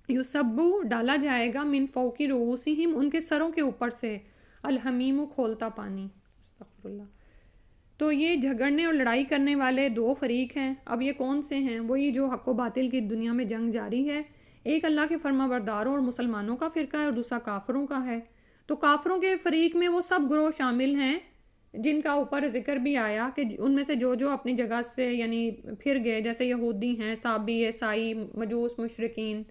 یصبو، ڈالا جائے گا، من فوقی رؤوسہم، ان کے سروں کے اوپر سے، الحمیم، کھولتا پانی، استغفر اللہ۔ تو یہ جھگڑنے اور لڑائی کرنے والے 2 فریق ہیں۔ اب یہ کون سے ہیں؟ وہی جو حق و باطل کی دنیا میں جنگ جاری ہے، ایک اللہ کے فرما برداروں اور مسلمانوں کا فرقہ ہے، اور دوسرا کافروں کا ہے۔ تو کافروں کے فریق میں وہ سب گروہ شامل ہیں جن کا اوپر ذکر بھی آیا کہ ان میں سے جو اپنی جگہ سے یعنی پھر گئے، جیسے یہودی ہیں، صابی، عیسائی، مجوس، مشرکین،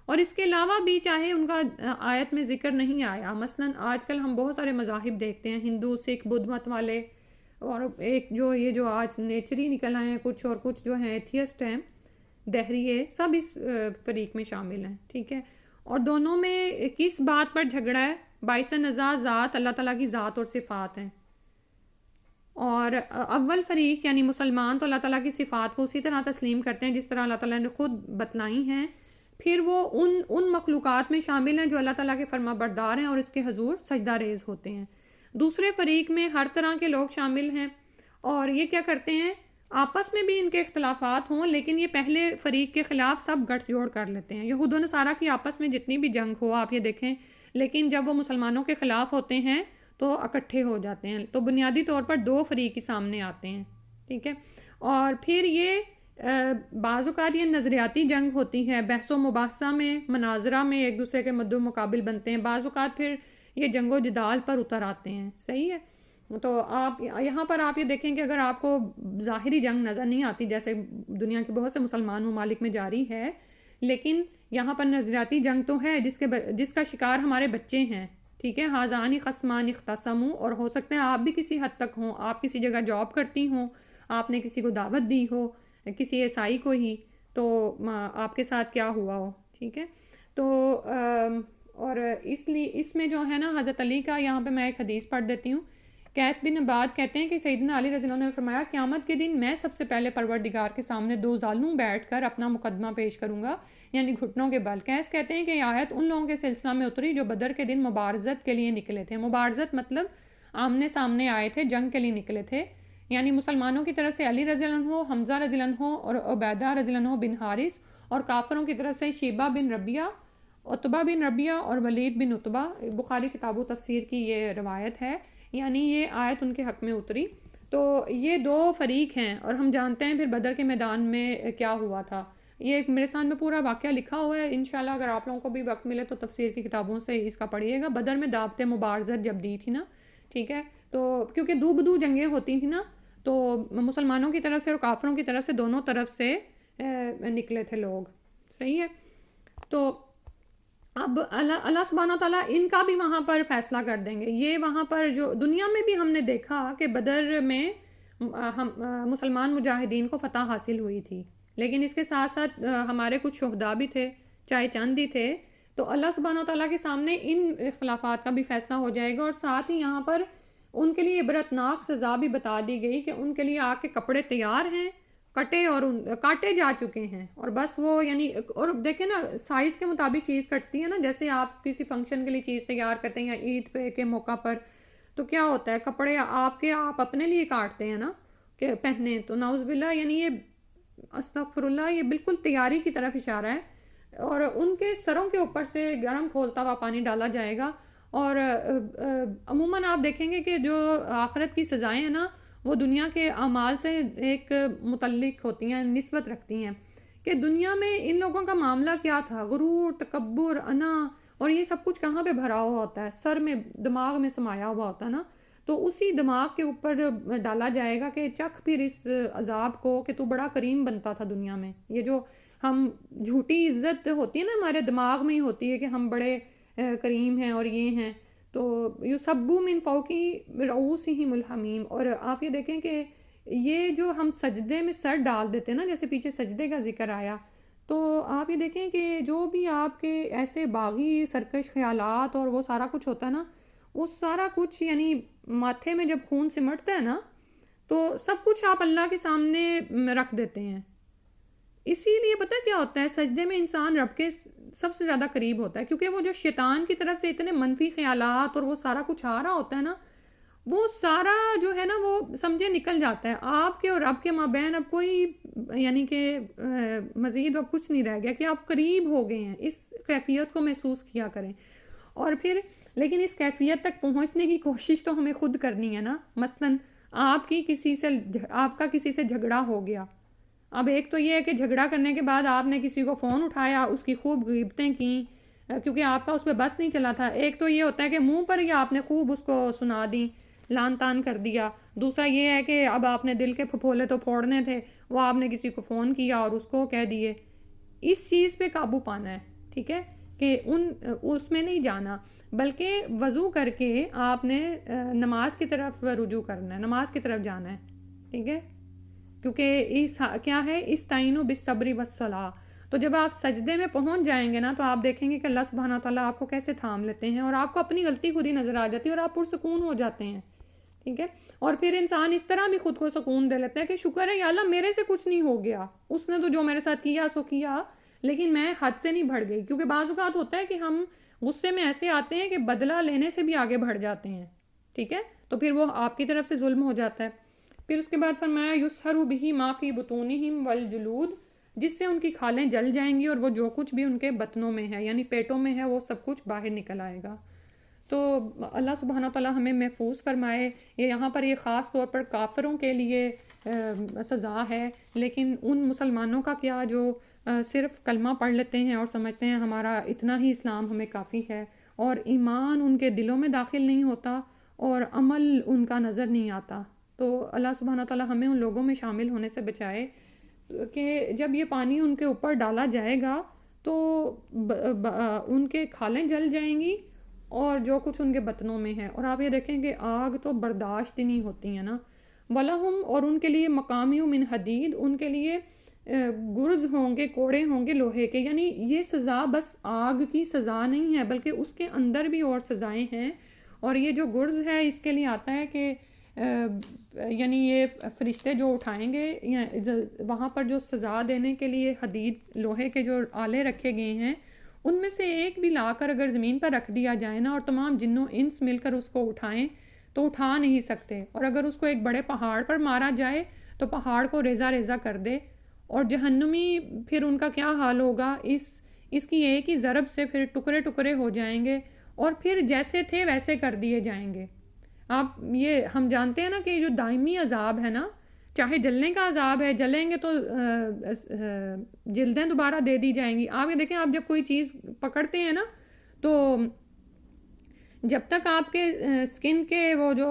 اور اس کے علاوہ بھی چاہے ان کا آیت میں ذکر نہیں آیا، مثلا آج کل ہم بہت سارے مذاہب دیکھتے ہیں، ہندو، سکھ، بدھ مت والے، اور ایک جو آج نیچری نکل آئے ہیں کچھ، اور کچھ جو ہیں ایتھیسٹ ہیں، دہریے، سب اس فریق میں شامل ہیں، ٹھیک ہے۔ اور دونوں میں کس بات پر جھگڑا ہے؟ باعث نزاع ذات، اللہ تعالیٰ کی ذات اور صفات ہیں، اور اول فریق یعنی مسلمان تو اللہ تعالیٰ کی صفات کو اسی طرح تسلیم کرتے ہیں جس طرح اللہ تعالیٰ نے خود بتلائی ہیں، پھر وہ ان مخلوقات میں شامل ہیں جو اللہ تعالیٰ کے فرما بردار ہیں اور اس کے حضور سجدہ ریز ہوتے ہیں۔ دوسرے فریق میں ہر طرح کے لوگ شامل ہیں، اور یہ کیا کرتے ہیں؟ آپس میں بھی ان کے اختلافات ہوں، لیکن یہ پہلے فریق کے خلاف سب گٹھ جوڑ کر لیتے ہیں۔ یہود و نصارہ کی آپس میں جتنی بھی جنگ ہو آپ یہ دیکھیں، لیکن جب وہ مسلمانوں کے خلاف ہوتے ہیں تو اکٹھے ہو جاتے ہیں، تو بنیادی طور پر دو فریق ہی سامنے آتے ہیں، ٹھیک ہے۔ اور پھر یہ بعض اوقات یہ نظریاتی جنگ ہوتی ہے، بحث و مباحثہ میں، مناظرہ میں ایک دوسرے کے مد و مقابل بنتے ہیں، بعض اوقات پھر یہ جنگ و جدال پر اتر آتے ہیں، صحیح ہے۔ تو آپ یہاں پر آپ یہ دیکھیں کہ اگر آپ کو ظاہری جنگ نظر نہیں آتی جیسے دنیا کے بہت سے مسلمان ممالک میں جاری ہے، لیکن یہاں پر نظریاتی جنگ تو ہے جس کا شکار ہمارے بچے ہیں، ٹھیک ہے۔ حاذان خصمان اختصموا، اور ہو سکتا ہے آپ بھی کسی حد تک ہوں، آپ کسی جگہ جاب کرتی ہوں، آپ نے کسی کو دعوت دی ہو، کسی عیسائی کو ہی، تو آپ کے ساتھ کیا ہوا ہو، ٹھیک ہے۔ تو اور اس لیے اس میں جو ہے نا حضرت علی کا، یہاں پہ میں ایک حدیث پڑھ دیتی ہوں۔ قیس بن عباد کہتے ہیں کہ سیدنا علی رضی اللہ عنہ نے فرمایا، قیامت کے دن میں سب سے پہلے پروردگار کے سامنے دو ظالموں بیٹھ کر اپنا مقدمہ پیش کروں گا، یعنی گھٹنوں کے بل۔ قیس کہتے ہیں کہ یہ آیت ان لوگوں کے سلسلہ میں اتری جو بدر کے دن مبارزت کے لیے نکلے تھے۔ مبارزت مطلب آمنے سامنے آئے تھے، جنگ کے لیے نکلے تھے، یعنی مسلمانوں کی طرف سے علی رضی اللہ عنہ، حمزہ رضی اللہ عنہ اور عبیدہ رضی اللہ عنہ بن حارث، اور کافروں کی طرف سے شیبہ بن ربیعہ، عتبہ بن ربیعہ اور ولید بن عتبہ۔ بخاری کتاب و تفسیر کی یہ روایت ہے، یعنی یہ آیت ان کے حق میں اتری۔ تو یہ دو فریق ہیں، اور ہم جانتے ہیں پھر بدر کے میدان میں کیا ہوا تھا۔ یہ ایک میرے سامنے پورا واقعہ لکھا ہوا ہے، انشاءاللہ اگر آپ لوگوں کو بھی وقت ملے تو تفسیر کی کتابوں سے اس کا پڑھیے گا۔ بدر میں دعوت مبارزت جب دی تھی نا، ٹھیک ہے، تو کیونکہ دو بدو جنگیں ہوتی تھیں نا، تو مسلمانوں کی طرف سے اور کافروں کی طرف سے دونوں طرف سے نکلے تھے لوگ، صحیح ہے۔ تو اب اللہ سبحانہ تعالیٰ ان کا بھی وہاں پر فیصلہ کر دیں گے۔ یہ وہاں پر جو دنیا میں بھی ہم نے دیکھا کہ بدر میں مسلمان مجاہدین کو فتح حاصل ہوئی تھی، لیکن اس کے ساتھ ساتھ ہمارے کچھ شہداء بھی تھے، چاہے چند ہی تھے، تو اللہ سبحانہ تعالیٰ کے سامنے ان اختلافات کا بھی فیصلہ ہو جائے گا، اور ساتھ ہی یہاں پر ان کے لیے عبرتناک سزا بھی بتا دی گئی کہ ان کے لیے آگ کے کپڑے تیار ہیں، کٹے اور کاٹے جا چکے ہیں، اور بس وہ یعنی، اور دیکھیں نا سائز کے مطابق چیز کٹتی ہے نا، جیسے آپ کسی فنکشن کے لیے چیز تیار کرتے ہیں یا عید پہ کے موقع پر، تو کیا ہوتا ہے کپڑے آپ اپنے لیے کاٹتے ہیں نا کہ پہنے، تو نعوذ باللہ، یعنی یہ استغفر اللہ، یہ بالکل تیاری کی طرف اشارہ ہے، اور ان کے سروں کے اوپر سے گرم کھولتا ہوا پانی ڈالا جائے گا۔ اور عموماً آپ دیکھیں گے کہ جو آخرت کی سزائیں ہیں نا، وہ دنیا کے اعمال سے ایک متعلق ہوتی ہیں، نسبت رکھتی ہیں، کہ دنیا میں ان لوگوں کا معاملہ کیا تھا، غرور، تکبر، انا، اور یہ سب کچھ کہاں پہ بھرا ہوا ہوتا ہے؟ سر میں، دماغ میں سمایا ہوا ہوتا ہے نا، تو اسی دماغ کے اوپر ڈالا جائے گا کہ چکھ پھر اس عذاب کو کہ تو بڑا کریم بنتا تھا دنیا میں۔ یہ جو ہم جھوٹی عزت ہوتی ہے نا ہمارے دماغ میں ہی ہوتی ہے کہ ہم بڑے کریم ہیں اور یہ ہیں، تو یصب من فوق رؤوسہم الحمیم۔ اور آپ یہ دیکھیں کہ یہ جو ہم سجدے میں سر ڈال دیتے ہیں نا، جیسے پیچھے سجدے کا ذکر آیا، تو آپ یہ دیکھیں کہ جو بھی آپ کے ایسے باغی سرکش خیالات اور وہ سارا کچھ ہوتا ہے نا، وہ سارا کچھ یعنی ماتھے میں جب خون سمٹتا ہے نا، تو سب کچھ آپ اللہ کے سامنے رکھ دیتے ہیں۔ اسی لیے پتہ کیا ہوتا ہے، سجدے میں انسان رب کے سب سے زیادہ قریب ہوتا ہے، کیونکہ وہ جو شیطان کی طرف سے اتنے منفی خیالات اور وہ سارا کچھ آ رہا ہوتا ہے نا، وہ سارا جو ہے نا وہ سمجھے نکل جاتا ہے آپ کے اور رب کے مابین۔ اب کوئی یعنی کہ مزید اب کچھ نہیں رہ گیا کہ آپ قریب ہو گئے ہیں۔ اس کیفیت کو محسوس کیا کریں، اور پھر لیکن اس کیفیت تک پہنچنے کی کوشش تو ہمیں خود کرنی ہے نا۔ مثلا آپ کا کسی سے جھگڑا ہو گیا، اب ایک تو یہ ہے کہ جھگڑا کرنے کے بعد آپ نے کسی کو فون اٹھایا، اس کی خوب غیبتیں کیں کیونکہ آپ کا اس پہ بس نہیں چلا تھا۔ ایک تو یہ ہوتا ہے کہ منہ پر ہی آپ نے خوب اس کو سنا دی لان تان کر دیا. دوسرا یہ ہے کہ اب آپ نے دل کے پھپھولے تو پھوڑنے تھے، وہ آپ نے کسی کو فون کیا اور اس کو کہہ دیے. اس چیز پہ قابو پانا ہے، ٹھیک ہے، کہ اس میں نہیں جانا، بلکہ وضو کر کے آپ نے نماز کی طرف رجوع کرنا ہے، نماز کی طرف جانا ہے، ٹھیک ہے. کیونکہ کیا ہے استعینوا بالصبر والصلاۃ. تو جب آپ سجدے میں پہنچ جائیں گے نا تو آپ دیکھیں گے کہ اللہ سبحانہ تعالیٰ آپ کو کیسے تھام لیتے ہیں اور آپ کو اپنی غلطی خود ہی نظر آ جاتی ہے اور آپ پرسکون ہو جاتے ہیں، ٹھیک ہے. اور پھر انسان اس طرح بھی خود کو سکون دے لیتا ہے کہ شکر ہے یا اللہ میرے سے کچھ نہیں ہو گیا، اس نے تو جو میرے ساتھ کیا سو کیا، لیکن میں حد سے نہیں بڑھ گئی. کیونکہ بعض اوقات ہوتا ہے کہ ہم غصے میں ایسے آتے ہیں کہ بدلہ لینے سے بھی آگے بڑھ جاتے ہیں، ٹھیک ہے، تو پھر وہ آپ کی طرف سے ظلم ہو جاتا ہے. پھر اس کے بعد فرمایا یسہر بہ ما فی بطونہم والجلود، جس سے ان کی کھالیں جل جائیں گی اور وہ جو کچھ بھی ان کے بطنوں میں ہے یعنی پیٹوں میں ہے وہ سب کچھ باہر نکل آئے گا. تو اللہ سبحانہ تعالیٰ ہمیں محفوظ فرمائے. یہاں پر یہ خاص طور پر کافروں کے لیے سزا ہے، لیکن ان مسلمانوں کا کیا جو صرف کلمہ پڑھ لیتے ہیں اور سمجھتے ہیں ہمارا اتنا ہی اسلام ہمیں کافی ہے، اور ایمان ان کے دلوں میں داخل نہیں ہوتا اور عمل ان کا نظر نہیں آتا. تو اللہ سبحانہ تعالیٰ ہمیں ان لوگوں میں شامل ہونے سے بچائے کہ جب یہ پانی ان کے اوپر ڈالا جائے گا تو ان کے کھالیں جل جائیں گی اور جو کچھ ان کے بطنوں میں ہے. اور آپ یہ دیکھیں کہ آگ تو برداشت ہی نہیں ہوتی ہے نا. وَلَهُمْ، اور ان کے لیے مقامیع من حدید، ان کے لیے گرز ہوں گے، کوڑے ہوں گے لوہے کے. یعنی یہ سزا بس آگ کی سزا نہیں ہے بلکہ اس کے اندر بھی اور سزائیں ہیں. اور یہ جو گرز ہے اس کے لیے آتا ہے کہ یعنی یہ فرشتے جو اٹھائیں گے وہاں پر جو سزا دینے کے لیے حدید لوہے کے جو آلے رکھے گئے ہیں ان میں سے ایک بھی لا کر اگر زمین پر رکھ دیا جائے نا اور تمام جنوں انس مل کر اس کو اٹھائیں تو اٹھا نہیں سکتے. اور اگر اس کو ایک بڑے پہاڑ پر مارا جائے تو پہاڑ کو ریزہ ریزہ کر دے. اور جہنمی پھر ان کا کیا حال ہوگا، اس کی ایک ہی ضرب سے پھر ٹکڑے ٹکڑے ہو جائیں گے اور پھر جیسے تھے ویسے کر دیے جائیں گے. آپ یہ ہم جانتے ہیں نا کہ جو دائمی عذاب ہے نا، چاہے جلنے کا عذاب ہے، جلیں گے تو جلدیں دوبارہ دے دی جائیں گی. آپ یہ دیکھیں آپ جب کوئی چیز پکڑتے ہیں نا تو جب تک آپ کے سکن کے وہ جو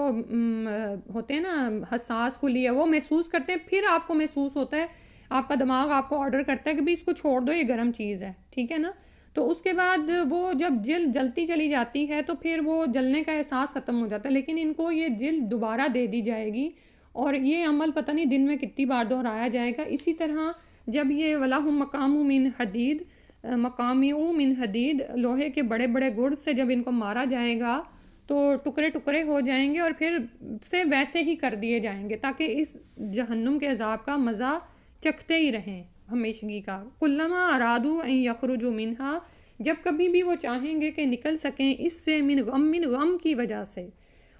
ہوتے ہیں نا حساس خلیہ وہ محسوس کرتے ہیں، پھر آپ کو محسوس ہوتا ہے، آپ کا دماغ آپ کو آرڈر کرتا ہے کہ بھی اس کو چھوڑ دو، یہ گرم چیز ہے، ٹھیک ہے نا. تو اس کے بعد وہ جب جلتی چلی جاتی ہے تو پھر وہ جلنے کا احساس ختم ہو جاتا ہے. لیکن ان کو یہ جلد دوبارہ دے دی جائے گی اور یہ عمل پتہ نہیں دن میں کتنی بار دہرایا جائے گا. اسی طرح جب یہ وَلَهُمْ مَقَامُ مِنْ حَدِيدٍ، مقامیع من حدید، لوہے کے بڑے بڑے گرز سے جب ان کو مارا جائے گا تو ٹکڑے ٹکڑے ہو جائیں گے اور پھر سے ویسے ہی کر دیے جائیں گے تاکہ اس جہنم کے عذاب کا مزہ چکھتے ہی رہیں ہمیشگی کا. کلما ارادو ان یخرجوا منہا، جب کبھی بھی وہ چاہیں گے کہ نکل سکیں اس سے، من غم کی وجہ سے،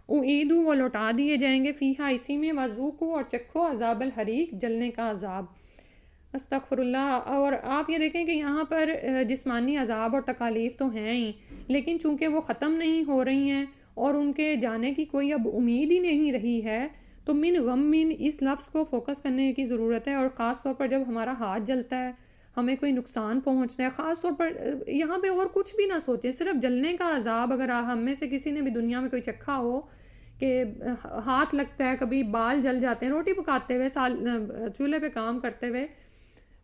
اعیدوا، وہ لوٹا دیے جائیں گے، فیہا، اسی میں، وذوقوا، اور چکھو، عذاب الحریق، جلنے کا عذاب. استغفر اللہ. اور آپ یہ دیکھیں کہ یہاں پر جسمانی عذاب اور تکالیف تو ہیں ہی، لیکن چونکہ وہ ختم نہیں ہو رہی ہیں اور ان کے جانے کی کوئی اب امید ہی نہیں رہی ہے تو من غم اس لفظ کو فوکس کرنے کی ضرورت ہے. اور خاص طور پر جب ہمارا ہاتھ جلتا ہے، ہمیں کوئی نقصان پہنچتا ہے، خاص طور پر یہاں پہ اور کچھ بھی نہ سوچیں، صرف جلنے کا عذاب. اگر ہم میں سے کسی نے بھی دنیا میں کوئی چکھا ہو کہ ہاتھ لگتا ہے، کبھی بال جل جاتے ہیں روٹی پکاتے ہوئے، چولہے پہ کام کرتے ہوئے،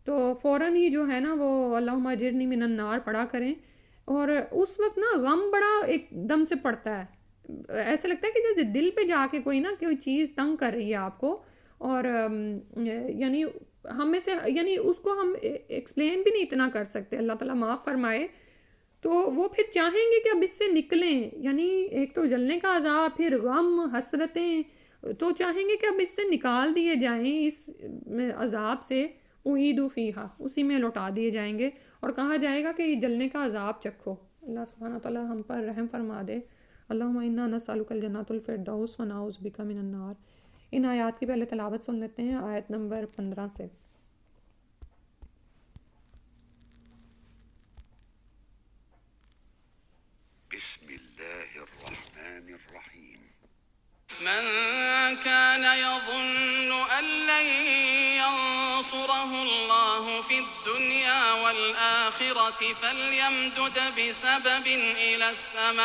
تو فوراً ہی جو ہے نا وہ اللہم اجرنی من النار پڑھا کریں. اور اس وقت نا غم بڑا ایک دم سے پڑتا ہے، ایسا لگتا ہے کہ جیسے دل پہ جا کے کوئی نا کوئی چیز تنگ کر رہی ہے آپ کو. اور یعنی ہم میں سے یعنی اس کو ہم ایکسپلین بھی نہیں اتنا کر سکتے، اللہ تعالیٰ معاف فرمائے. تو وہ پھر چاہیں گے کہ اب اس سے نکلیں، یعنی ایک تو جلنے کا عذاب، پھر غم، حسرتیں، تو چاہیں گے کہ اب اس سے نکال دیے جائیں اس عذاب سے. اعیدوا فیہا، اسی میں لوٹا دیے جائیں گے اور کہا جائے گا کہ یہ جلنے کا عذاب چکھو. اللہ سبحانہ تعالیٰ ہم پر رحم فرما دے. اللہم انا نسألک الجنۃ الفردوس ونعوذ بک من النار. ان آیات کی پہلے تلاوت سن لیتے ہیں، آیت نمبر 15 سے. بسم اللہ الرحمن الرحیم. من كان يظن أن لن ينصره الله في الدنيا والآخرة فليمدد بسبب إلى السماء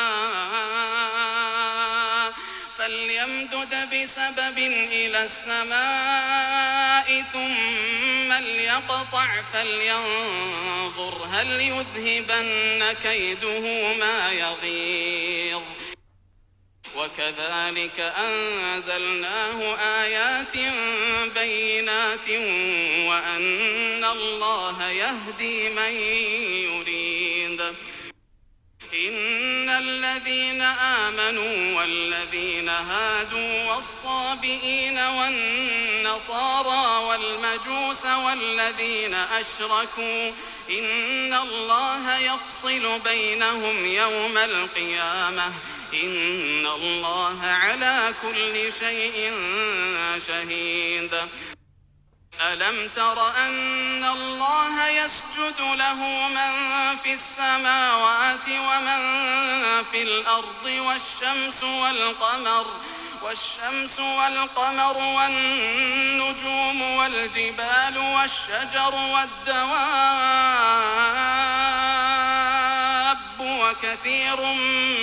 فليمدد بسبب إلى السماء ثم ليقطع فلينظر هل يذهبن كيده ما يغيظ وكذلك أنزلناه آيات بينات وأن الله يهدي من يريد إن الذين آمنوا والذين هادوا والصابئين والنصارى والمجوس والذين أشركوا إن الله يفصل بينهم يوم القيامة إن الله على كل شيء شهيد ألم تر أن الله يسجد له من في السماوات ومن في الأرض والشمس والقمر والنجوم والجبال والشجر والدواب وكثير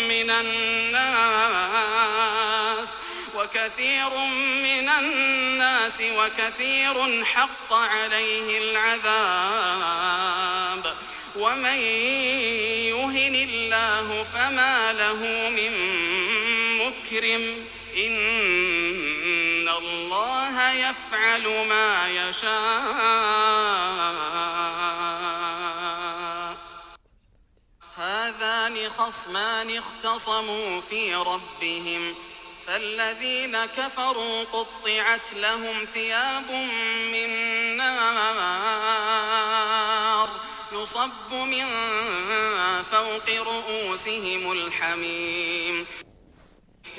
من الناس وكثير حق عليه العذاب ومن يهن الله فما له من مكرم إن الله يفعل ما يشاء هذان خصمان اختصموا في ربهم فالذين كفروا قطعت لهم ثياب من نار يصب من فوق رؤوسهم الحميم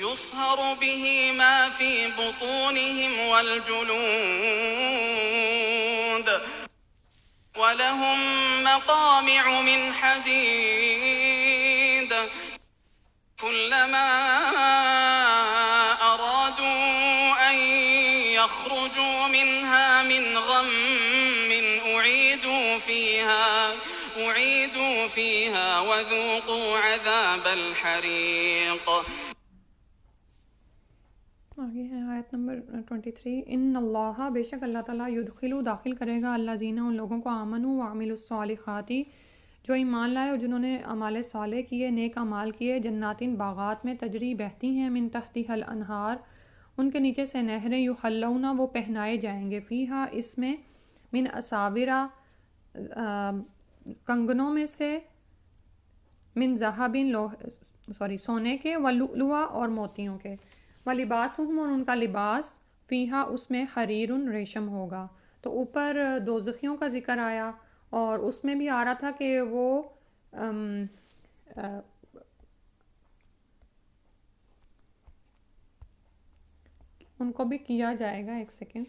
يصهر به ما في بطونهم والجلود ولهم مقامع من حديد كلما أرادوا أن يخرجوا منها من غم أعيدوا فيها وذوقوا عذاب الحريق. آگے ہے آیت نمبر 23 ان اللہ بے شک اللہ تعالیٰ یدخلو داخل کرے گا اللہ زینہ ان لوگوں کو آمنوا وعملوا الصالحات جو ایمان لائے اور جنہوں نے اعمال صالح کیے نیک اعمال کیے جناتین باغات میں تجری بہتی ہیں من تحتها الانہار ان کے نیچے سے نہریں یحلون وہ پہنائے جائیں گے فیہا اس میں من اساورا کنگنوں میں سے من ذہبن سونے کے ولؤلؤا اور موتیوں کے وَلِبَاسُهُمْ اور ان کا لباس فیہا اس میں حریر ریشم ہوگا. تو اوپر دوزخیوں کا ذکر آیا اور اس میں بھی آ رہا تھا کہ وہ ان کو بھی کیا جائے گا. ایک سیکنڈ.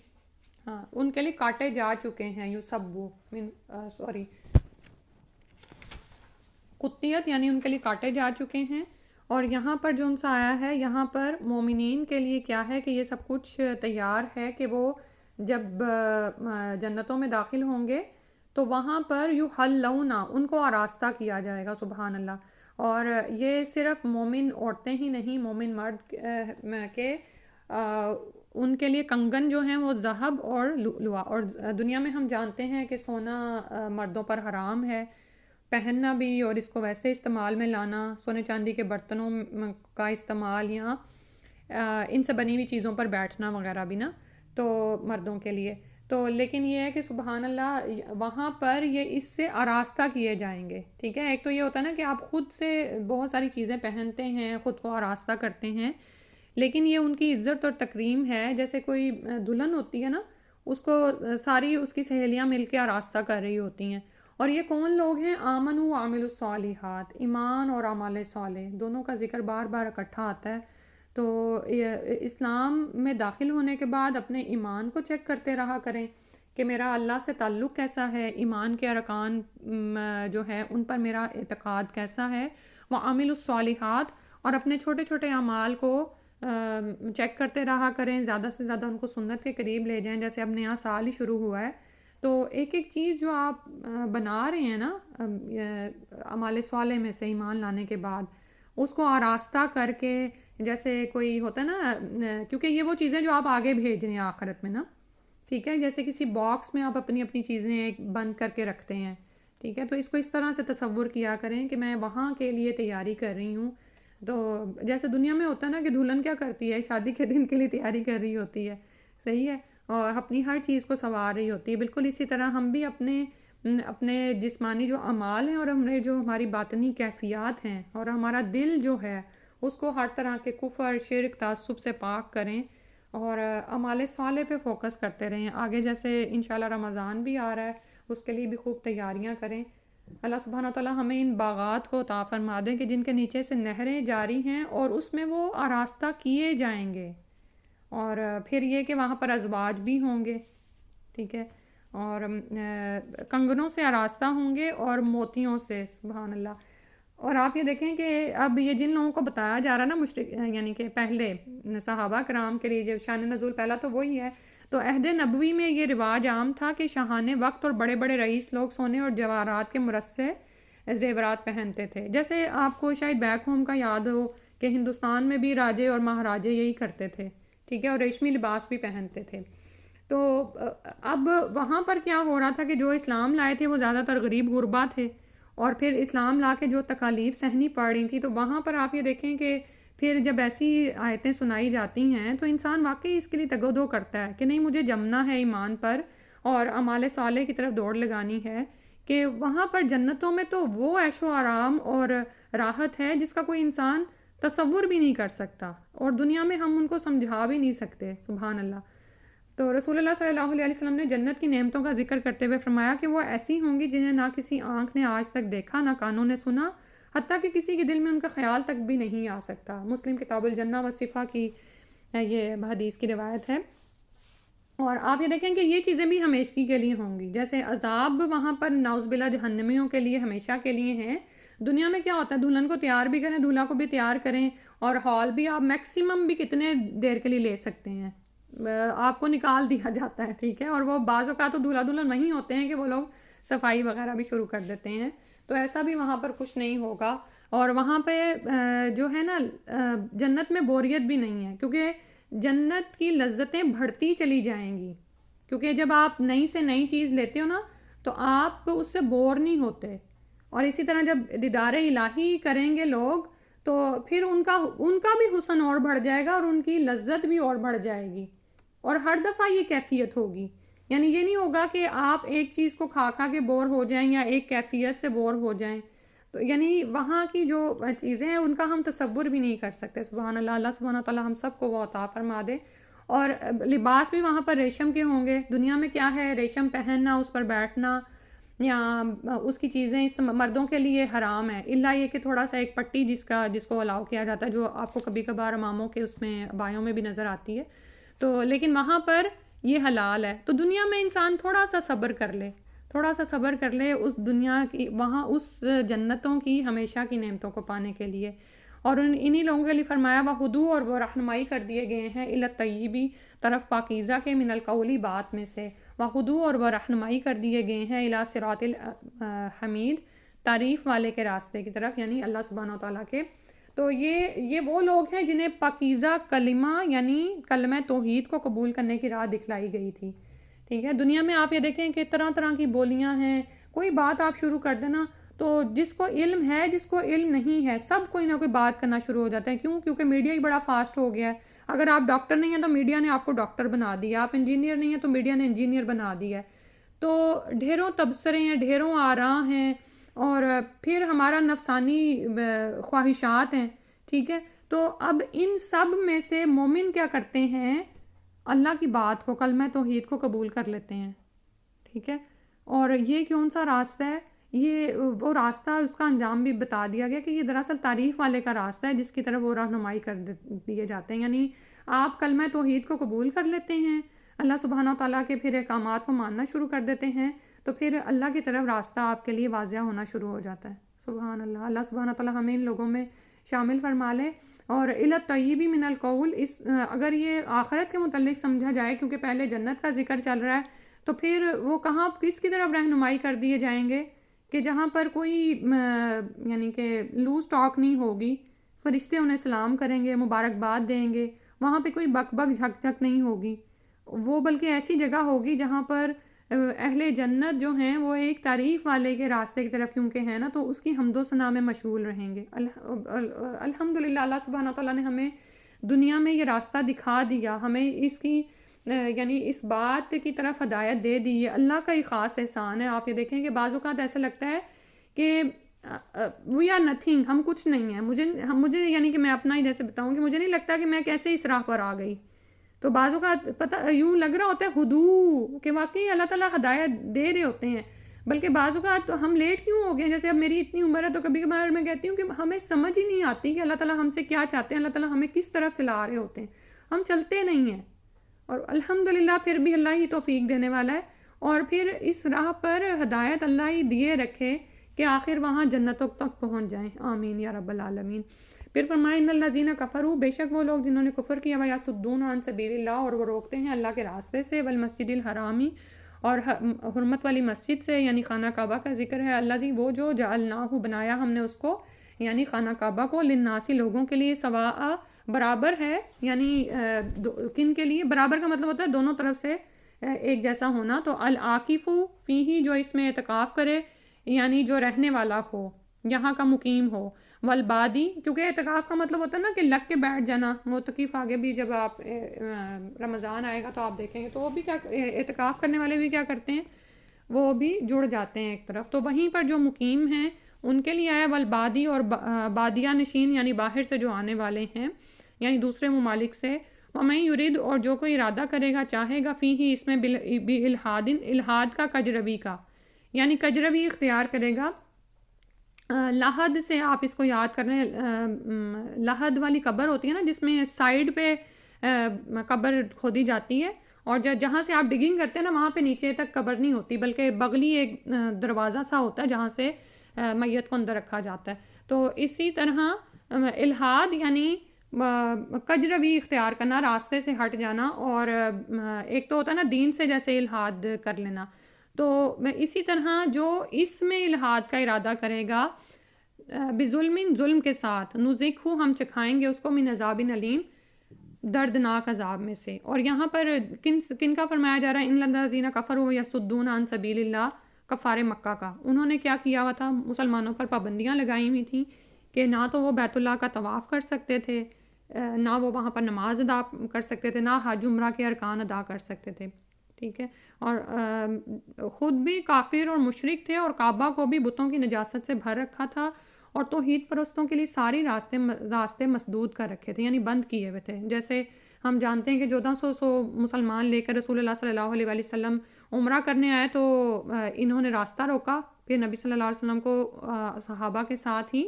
ہاں ان کے لیے کاٹے جا چکے ہیں قطیت یعنی ان کے لیے کاٹے جا چکے ہیں. اور یہاں پر جو ان سے آیا ہے یہاں پر مومنین کے لیے کیا ہے کہ یہ سب کچھ تیار ہے کہ وہ جب جنتوں میں داخل ہوں گے تو وہاں پر یحلون ان کو آراستہ کیا جائے گا. سبحان اللہ. اور یہ صرف مومن عورتیں ہی نہیں مومن مرد کے ان کے لیے کنگن جو ہیں وہ ذہب اور لؤلؤا. اور دنیا میں ہم جانتے ہیں کہ سونا مردوں پر حرام ہے پہننا بھی اور اس کو ویسے استعمال میں لانا سونے چاندی کے برتنوں کا استعمال یا ان سے بنی ہوئی چیزوں پر بیٹھنا وغیرہ بھی نا تو مردوں کے لیے. تو لیکن یہ ہے کہ سبحان اللہ وہاں پر یہ اس سے آراستہ کیے جائیں گے. ٹھیک ہے. ایک تو یہ ہوتا ہے نا کہ آپ خود سے بہت ساری چیزیں پہنتے ہیں خود کو آراستہ کرتے ہیں لیکن یہ ان کی عزت اور تکریم ہے. جیسے کوئی دلہن ہوتی ہے نا اس کو ساری اس کی سہیلیاں مل کے آراستہ کر رہی ہوتی ہیں. اور یہ کون لوگ ہیں؟ آمنوا وعملوا الصالحات. ایمان اور اعمال صالح دونوں کا ذکر بار بار اکٹھا آتا ہے. تو اسلام میں داخل ہونے کے بعد اپنے ایمان کو چیک کرتے رہا کریں کہ میرا اللہ سے تعلق کیسا ہے ایمان کے ارکان جو ہے ان پر میرا اعتقاد کیسا ہے. وعملوا الصالحات اور اپنے چھوٹے چھوٹے اعمال کو چیک کرتے رہا کریں زیادہ سے زیادہ ان کو سنت کے قریب لے جائیں. جیسے اب نیا سال ہی شروع ہوا ہے تو ایک ایک چیز جو آپ بنا رہے ہیں نا اعمال صالح میں سے ایمان لانے کے بعد اس کو آراستہ کر کے جیسے کوئی ہوتا ہے نا، کیونکہ یہ وہ چیزیں جو آپ آگے بھیج رہے ہیں آخرت میں نا، ٹھیک ہے، جیسے کسی باکس میں آپ اپنی اپنی چیزیں بند کر کے رکھتے ہیں، ٹھیک ہے، تو اس کو اس طرح سے تصور کیا کریں کہ میں وہاں کے لیے تیاری کر رہی ہوں. تو جیسے دنیا میں ہوتا ہے نا کہ دلہن کیا کرتی ہے، شادی کے دن کے لیے تیاری کر رہی ہوتی ہے، صحیح ہے، اور اپنی ہر چیز کو سنوار رہی ہوتی ہے. بالکل اسی طرح ہم بھی اپنے جسمانی جو اعمال ہیں اور ہماری باطنی کیفیات ہیں اور ہمارا دل جو ہے اس کو ہر طرح کے کفر، شرک، تعصب سے پاک کریں اور اعمال صالح پہ فوکس کرتے رہیں. آگے جیسے انشاءاللہ رمضان بھی آ رہا ہے، اس کے لیے بھی خوب تیاریاں کریں. اللہ سبحانہ تعالیٰ ہمیں ان باغات کو عطا فرما دیں کہ جن کے نیچے سے نہریں جاری ہیں اور اس میں وہ آراستہ کیے جائیں گے، اور پھر یہ کہ وہاں پر ازواج بھی ہوں گے، ٹھیک ہے، اور کنگنوں سے آراستہ ہوں گے اور موتیوں سے، سبحان اللہ. اور آپ یہ دیکھیں کہ اب یہ جن لوگوں کو بتایا جا رہا نا مشرک، یعنی کہ پہلے صحابہ کرام کے لیے جو شان نزول پہلا تو وہی ہے، تو عہد نبوی میں یہ رواج عام تھا کہ شاہان وقت اور بڑے بڑے رئیس لوگ سونے اور جواہرات کے مرصع زیورات پہنتے تھے. جیسے آپ کو شاید بیک ہوم کا یاد ہو کہ ہندوستان میں بھی راجے اور مہاراجے یہی کرتے تھے، ٹھیک ہے، اور ریشمی لباس بھی پہنتے تھے. تو اب وہاں پر کیا ہو رہا تھا کہ جو اسلام لائے تھے وہ زیادہ تر غریب غربا تھے، اور پھر اسلام لا کے جو تکالیف سہنی پڑ رہی تھی، تو وہاں پر آپ یہ دیکھیں کہ پھر جب ایسی آیتیں سنائی جاتی ہیں تو انسان واقعی اس کے لیے تگ و دو کرتا ہے کہ نہیں، مجھے جمنا ہے ایمان پر اور اعمال صالح کی طرف دوڑ لگانی ہے، کہ وہاں پر جنتوں میں تو وہ عیش و آرام اور راحت ہے جس کا کوئی انسان تصور بھی نہیں کر سکتا، اور دنیا میں ہم ان کو سمجھا بھی نہیں سکتے، سبحان اللہ. تو رسول اللہ صلی اللہ علیہ وسلم نے جنت کی نعمتوں کا ذکر کرتے ہوئے فرمایا کہ وہ ایسی ہوں گی جنہیں نہ کسی آنکھ نے آج تک دیکھا، نہ کانوں نے سنا، حتیٰ کہ کسی کے دل میں ان کا خیال تک بھی نہیں آ سکتا. مسلم کتاب الجنہ و صفا کی یہ حدیث کی روایت ہے. اور آپ یہ دیکھیں کہ یہ چیزیں بھی ہمیشگی کے لیے ہوں گی. جیسے عذاب وہاں پر نعوذ باللہ جہنمیوں کے لیے ہمیشہ کے لیے ہیں. دنیا میں کیا ہوتا ہے، دلہن کو تیار بھی کریں، دولہا کو بھی تیار کریں، اور ہال بھی آپ میکسیمم بھی کتنے دیر کے لیے لے سکتے ہیں، آپ کو نکال دیا جاتا ہے، ٹھیک ہے، اور وہ بعض اوقات تو دولہا دلہن وہیں ہوتے ہیں کہ وہ لوگ صفائی وغیرہ بھی شروع کر دیتے ہیں. تو ایسا بھی وہاں پر کچھ نہیں ہوگا. اور وہاں پہ جو ہے نا جنت میں بوریت بھی نہیں ہے، کیونکہ جنت کی لذتیں بڑھتی چلی جائیں گی، کیونکہ جب آپ نئی سے نئی چیز لیتے ہو نا تو آپ اس سے بور نہیں ہوتے. اور اسی طرح جب دیدار الہی کریں گے لوگ تو پھر ان کا بھی حسن اور بڑھ جائے گا اور ان کی لذت بھی اور بڑھ جائے گی، اور ہر دفعہ یہ کیفیت ہوگی. یعنی یہ نہیں ہوگا کہ آپ ایک چیز کو کھا کے بور ہو جائیں یا ایک کیفیت سے بور ہو جائیں. تو یعنی وہاں کی جو چیزیں ہیں ان کا ہم تصور بھی نہیں کر سکتے. سبحان اللہ. اللہ سبحانہ تعالیٰ ہم سب کو وہ عطا فرما دے. اور لباس بھی وہاں پر ریشم کے ہوں گے. دنیا میں کیا ہے، ریشم پہننا، اس پر بیٹھنا یا اس کی چیزیں مردوں کے لیے حرام ہے، الا یہ کہ تھوڑا سا ایک پٹی جس کو الاؤ کیا جاتا ہے، جو آپ کو کبھی کبھار اماموں کے اس میں بایوں میں بھی نظر آتی ہے. تو لیکن وہاں پر یہ حلال ہے. تو دنیا میں انسان تھوڑا سا صبر کر لے اس دنیا کی، وہاں اس جنتوں کی ہمیشہ کی نعمتوں کو پانے کے لیے. اور انہی لوگوں کے لیے فرمایا وہدو، اور وہ رہنمائی کر دیے گئے ہیں الی الطیبی، طرف پاکیزہ کے، من القولی، بات میں سے، وہدو، اور وہ رہنمائی کر دیے گئے ہیں الی صراط الحمید، تعریف والے کے راستے کی طرف، یعنی اللہ سبحانہ وتعالیٰ کے. تو یہ وہ لوگ ہیں جنہیں پاکیزہ کلمہ یعنی کلمہ توحید کو قبول کرنے کی راہ دکھلائی گئی تھی، ٹھیک ہے. دنیا میں آپ یہ دیکھیں کہ طرح طرح کی بولیاں ہیں، کوئی بات آپ شروع کر دینا تو جس کو علم ہے، جس کو علم نہیں ہے، سب کوئی نہ کوئی بات کرنا شروع ہو جاتا ہے. کیونکہ میڈیا ہی بڑا فاسٹ ہو گیا ہے. اگر آپ ڈاکٹر نہیں ہیں تو میڈیا نے آپ کو ڈاکٹر بنا دیا، آپ انجینئر نہیں ہیں تو میڈیا نے انجینئر بنا دیا ہے. تو ڈھیروں تبصرے ہیں، ڈھیروں آراء ہیں، اور پھر ہمارا نفسانی خواہشات ہیں، ٹھیک ہے. تو اب ان سب میں سے مومن کیا کرتے ہیں، اللہ کی بات کو، کلمہ توحید کو قبول کر لیتے ہیں، ٹھیک ہے. اور یہ کون سا راستہ ہے، یہ وہ راستہ، اس کا انجام بھی بتا دیا گیا کہ یہ دراصل تعریف والے کا راستہ ہے جس کی طرف وہ رہنمائی کر دیے جاتے ہیں. یعنی آپ کلمہ توحید کو قبول کر لیتے ہیں، اللہ سبحانہ تعالیٰ کے پھر احکامات کو ماننا شروع کر دیتے ہیں، تو پھر اللہ کی طرف راستہ آپ کے لیے واضح ہونا شروع ہو جاتا ہے. سبحان اللہ. اللہ سبحانہ تعالیٰ ہمیں ان لوگوں میں شامل فرما لے. اور الی الطیب من القول، اگر یہ آخرت کے متعلق سمجھا جائے، کیونکہ پہلے جنت کا ذکر چل رہا ہے، تو پھر وہ کہاں کس کی طرف رہنمائی کر دیے جائیں گے کہ جہاں پر کوئی یعنی کہ لوز ٹاک نہیں ہوگی، فرشتے انہیں سلام کریں گے، مبارکباد دیں گے، وہاں پہ کوئی بک بک جھک جھک نہیں ہوگی، وہ بلکہ ایسی جگہ ہوگی جہاں پر اہل جنت جو ہیں وہ ایک تعریف والے کے راستے کی طرف کیونکہ ہیں نا، تو اس کی حمد و ثنا میں مشغول رہیں گے۔ الحمدللہ اللہ سبحانہ تعالیٰ نے ہمیں دنیا میں یہ راستہ دکھا دیا، ہمیں اس کی یعنی اس بات کی طرف ہدایت دے دی، یہ اللہ کا ہی خاص احسان ہے۔ آپ یہ دیکھیں کہ بعض اوقات ایسا لگتا ہے کہ وی آر نتھنگ، ہم کچھ نہیں ہیں، مجھے یعنی کہ میں اپنا ہی جیسے بتاؤں کہ مجھے نہیں لگتا کہ میں کیسے اس راہ پر آ گئی، تو بعض اوقات پتہ یوں لگ رہا ہوتا ہے ہدوء کہ واقعی اللہ تعالیٰ ہدایت دے رہے ہوتے ہیں، بلکہ بعض اوقات ہم لیٹ کیوں ہو گئے، جیسے اب میری اتنی عمر ہے تو کبھی کبھار میں کہتی ہوں کہ ہمیں سمجھ ہی نہیں آتی کہ اللہ تعالیٰ ہم سے کیا چاہتے ہیں، اللہ تعالیٰ ہمیں کس طرف چلا رہے ہوتے ہیں، ہم چلتے نہیں ہیں، اور الحمدللہ پھر بھی اللہ ہی توفیق دینے والا ہے، اور پھر اس راہ پر ہدایت اللہ ہی دیے رکھے کہ آخر وہاں جنتوں تک پہنچ جائیں، آمین یا رب العالمین۔ پھر فرمایا ان الذین کفروا، بے شک وہ لوگ جنہوں نے کفر کیا، ویصدون عن سبیل اللہ، اور وہ روکتے ہیں اللہ کے راستے سے، والمسجد الحرامی، اور حرمت والی مسجد سے، یعنی خانہ کعبہ کا ذکر ہے، اللہ جی وہ جو جعلناہ بنایا ہم نے اس کو، یعنی خانہ کعبہ کو، للناسی لوگوں کے لیے، سواء برابر ہے، یعنی کن کے لیے برابر کا مطلب ہوتا ہے دونوں طرف سے ایک جیسا ہونا، تو العاکف فیہ جو اس میں اعتکاف کرے، یعنی جو رہنے والا ہو، یہاں کا مقیم ہو، والبادی، کیونکہ اعتکاف کا مطلب ہوتا ہے نا کہ لگ کے بیٹھ جانا، معتکف آگے بھی جب آپ رمضان آئے گا تو آپ دیکھیں گے تو وہ بھی کیا اعتکاف کرنے والے بھی کیا کرتے ہیں، وہ بھی جڑ جاتے ہیں ایک طرف، تو وہیں پر جو مقیم ہیں ان کے لیے آیا والبادی، اور بادیہ نشین یعنی باہر سے جو آنے والے ہیں، یعنی دوسرے ممالک سے، وَمَن یرید، اور جو کوئی ارادہ کرے گا چاہے گا، فیہ اس میں بالحاد، الحاد کا کجروی کا، یعنی کجروی اختیار کرے گا، لحد سے آپ اس کو یاد کر رہے ہیں، لحد والی قبر ہوتی ہے نا جس میں سائیڈ پہ قبر کھودی جاتی ہے، اور جہاں سے آپ ڈگنگ کرتے ہیں نا وہاں پہ نیچے تک قبر نہیں ہوتی، بلکہ بغلی ایک دروازہ سا ہوتا ہے جہاں سے میت کو اندر رکھا جاتا ہے، تو اسی طرح الحاد یعنی کجروی اختیار کرنا، راستے سے ہٹ جانا، اور ایک تو ہوتا ہے نا دین سے جیسے الحاد کر لینا، تو اسی طرح جو اس میں الحاد کا ارادہ کرے گا بظلم، ظلم کے ساتھ، نذقہ ہم چکھائیں گے اس کو، من عذاب علیم، دردناک عذاب میں سے۔ اور یہاں پر کن کا فرمایا جا رہا ہے، ان الذین کفروا یصدون عن سبیل اللہ، کفار مکہ کا، انہوں نے کیا کیا ہوا تھا، مسلمانوں پر پابندیاں لگائی ہوئی تھیں کہ نہ تو وہ بیت اللہ کا طواف کر سکتے تھے، نہ وہ وہاں پر نماز ادا کر سکتے تھے، نہ حج عمرہ کے ارکان ادا کر سکتے تھے، ٹھیک ہے، اور خود بھی کافر اور مشرک تھے، اور کعبہ کو بھی بتوں کی نجاست سے بھر رکھا تھا، اور توحید پرستوں کے لیے ساری راستے مسدود کر رکھے تھے، یعنی بند کیے ہوئے تھے، جیسے ہم جانتے ہیں کہ 1400 مسلمان لے کر رسول اللہ صلی اللہ علیہ وآلہ وسلم عمرہ کرنے آئے تو انہوں نے راستہ روکا، پھر نبی صلی اللہ علیہ وسلم کو صحابہ کے ساتھ ہی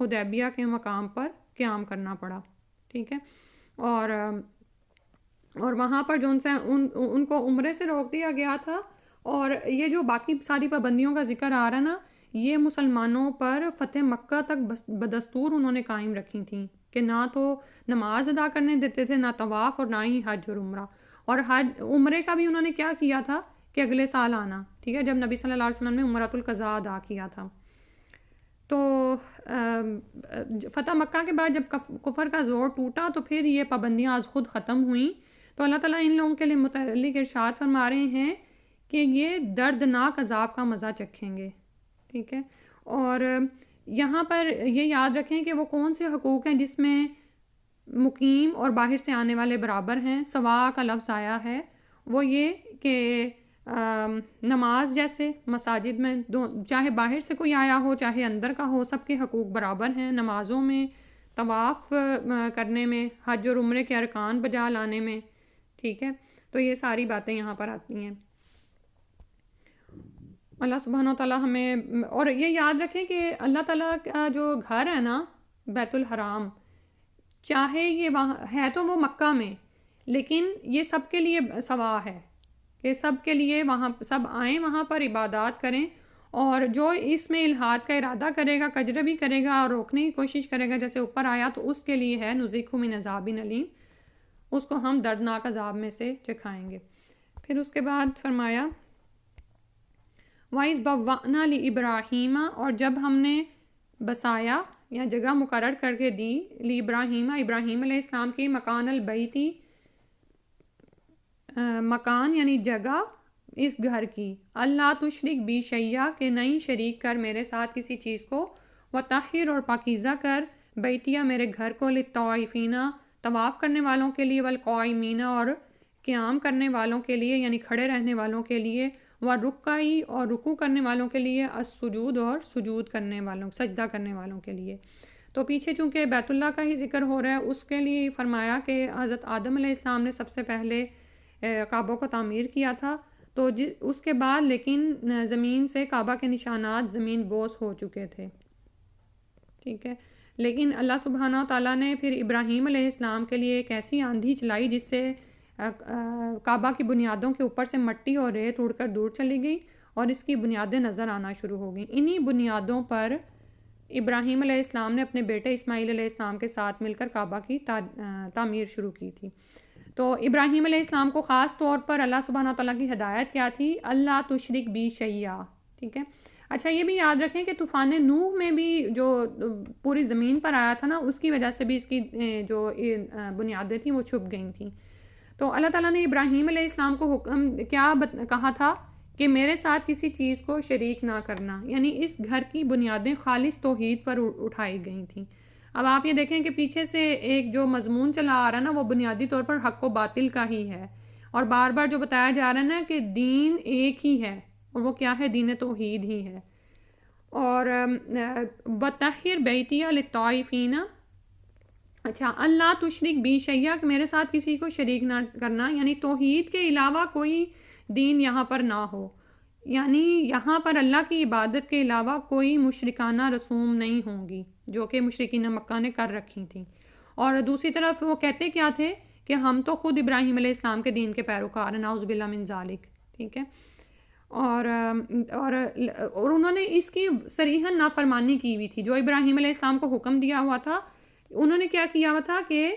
حدیبیہ کے مقام پر قیام کرنا پڑا، ٹھیک ہے، اور وہاں پر جو ان کو عمرے سے روک دیا گیا تھا، اور یہ جو باقی ساری پابندیوں کا ذکر آ رہا نا، یہ مسلمانوں پر فتح مکہ تک بدستور انہوں نے قائم رکھی تھیں کہ نہ تو نماز ادا کرنے دیتے تھے، نہ طواف، اور نہ ہی حج اور عمرہ، اور عمرے کا بھی انہوں نے کیا کیا تھا کہ اگلے سال آنا، ٹھیک ہے، جب نبی صلی اللہ علیہ وسلم نے عمرۃ القضاء ادا کیا تھا۔ تو فتح مکہ کے بعد جب کفر کا زور ٹوٹا تو پھر یہ پابندیاں از خود ختم ہوئیں، تو اللہ تعالیٰ ان لوگوں کے لیے متعلق ارشاد فرما رہے ہیں کہ یہ دردناک عذاب کا مزہ چکھیں گے، ٹھیک ہے، اور یہاں پر یہ یاد رکھیں کہ وہ کون سے حقوق ہیں جس میں مقیم اور باہر سے آنے والے برابر ہیں، سوا کا لفظ آیا ہے، وہ یہ کہ نماز جیسے مساجد میں چاہے باہر سے کوئی آیا ہو چاہے اندر کا ہو، سب کے حقوق برابر ہیں، نمازوں میں، طواف کرنے میں، حج اور عمرے کے ارکان بجا لانے میں، ٹھیک ہے، تو یہ ساری باتیں یہاں پر آتی ہیں۔ اللہ سبحانہ و تعالیٰ ہمیں، اور یہ یاد رکھیں کہ اللہ تعالیٰ کا جو گھر ہے نا بیت الحرام، چاہے یہ وہاں ہے تو وہ مکہ میں، لیکن یہ سب کے لیے سوا ہے کہ سب کے لیے وہاں سب آئیں، وہاں پر عبادات کریں، اور جو اس میں الحاد کا ارادہ کرے گا، کجروی کرے گا اور روکنے کی کوشش کرے گا جیسے اوپر آیا، تو اس کے لیے ہے نذقہ من عذاب علیم، اس کو ہم دردناک عذاب میں سے چکھائیں گے۔ پھر اس کے بعد فرمایا وَإِذْ بَوَّأْنَا لِإِبْرَاهِيمَ، اور جب ہم نے بسایا یا جگہ مقرر کر کے دی لی ابراہیم علیہ السلام کی مکان البیتی، مکان یعنی جگہ اس گھر کی، اللہ تشرک بی شیئا کہ نہیں شریک کر میرے ساتھ کسی چیز کو، وطہر اور پاکیزہ کر بیتیہ میرے گھر کو، للطوافین طواف کرنے والوں کے لیے، والقائمین اور قیام کرنے والوں کے لیے یعنی کھڑے رہنے والوں کے لیے، والرکعی اور رکوع کرنے والوں کے لیے، السجود اور سجود کرنے والوں سجدہ کرنے والوں کے لیے۔ تو پیچھے چونکہ بیت اللہ کا ہی ذکر ہو رہا ہے، اس کے لیے فرمایا کہ حضرت آدم علیہ السلام نے سب سے پہلے کعبہ کو تعمیر کیا تھا، تو اس کے بعد لیکن زمین سے کعبہ کے نشانات زمین بوس ہو چکے تھے، ٹھیک ہے۔ لیکن اللہ سبحانہ و تعالیٰ نے پھر ابراہیم علیہ السلام کے لیے ایک ایسی آندھی چلائی جس سے کعبہ کی بنیادوں کے اوپر سے مٹی اور ریت اڑ کر دور چلی گئی اور اس کی بنیادیں نظر آنا شروع ہو گئیں۔ انہی بنیادوں پر ابراہیم علیہ السلام نے اپنے بیٹے اسماعیل علیہ السلام کے ساتھ مل کر کعبہ کی تعمیر شروع کی تھی۔ تو ابراہیم علیہ السلام کو خاص طور پر اللہ سبحانہ تعالیٰ کی ہدایت کیا تھی؟ اللہ تشرک بی شیئا، ٹھیک ہے۔ اچھا یہ بھی یاد رکھیں کہ طوفان نوح میں بھی جو پوری زمین پر آیا تھا نا، اس کی وجہ سے بھی اس کی جو بنیادیں تھیں وہ چھپ گئی تھیں۔ تو اللہ تعالیٰ نے ابراہیم علیہ السلام کو حکم کیا کہا تھا کہ میرے ساتھ کسی چیز کو شریک نہ کرنا، یعنی اس گھر کی بنیادیں خالص توحید پر اٹھائی گئی تھیں۔ اب آپ یہ دیکھیں کہ پیچھے سے ایک جو مضمون چلا آ رہا ہے نا، وہ بنیادی طور پر حق و باطل کا ہی ہے، اور بار بار جو بتایا جا رہا ہے نا کہ دین ایک ہی ہے، اور وہ کیا ہے؟ دین توحید ہی ہے۔ اور وطہر بیتیہ للطائفین، اچھا اللہ تشرک بی شیئا کہ میرے ساتھ کسی کو شریک نہ کرنا، یعنی توحید کے علاوہ کوئی دین یہاں پر نہ ہو، یعنی یہاں پر اللہ کی عبادت کے علاوہ کوئی مشرکانہ رسوم نہیں ہوں گی جو کہ مشرکین مکہ نے کر رکھی تھیں۔ اور دوسری طرف وہ کہتے کیا تھے کہ ہم تو خود ابراہیم علیہ السلام کے دین کے پیروکار ہیں، نعوذ باللہ من ذالک، ٹھیک ہے۔ اور انہوں نے اس کی صریحاً نافرمانی کی ہوئی تھی، جو ابراہیم علیہ السلام کو حکم دیا ہوا تھا۔ انہوں نے کیا کیا ہوا تھا کہ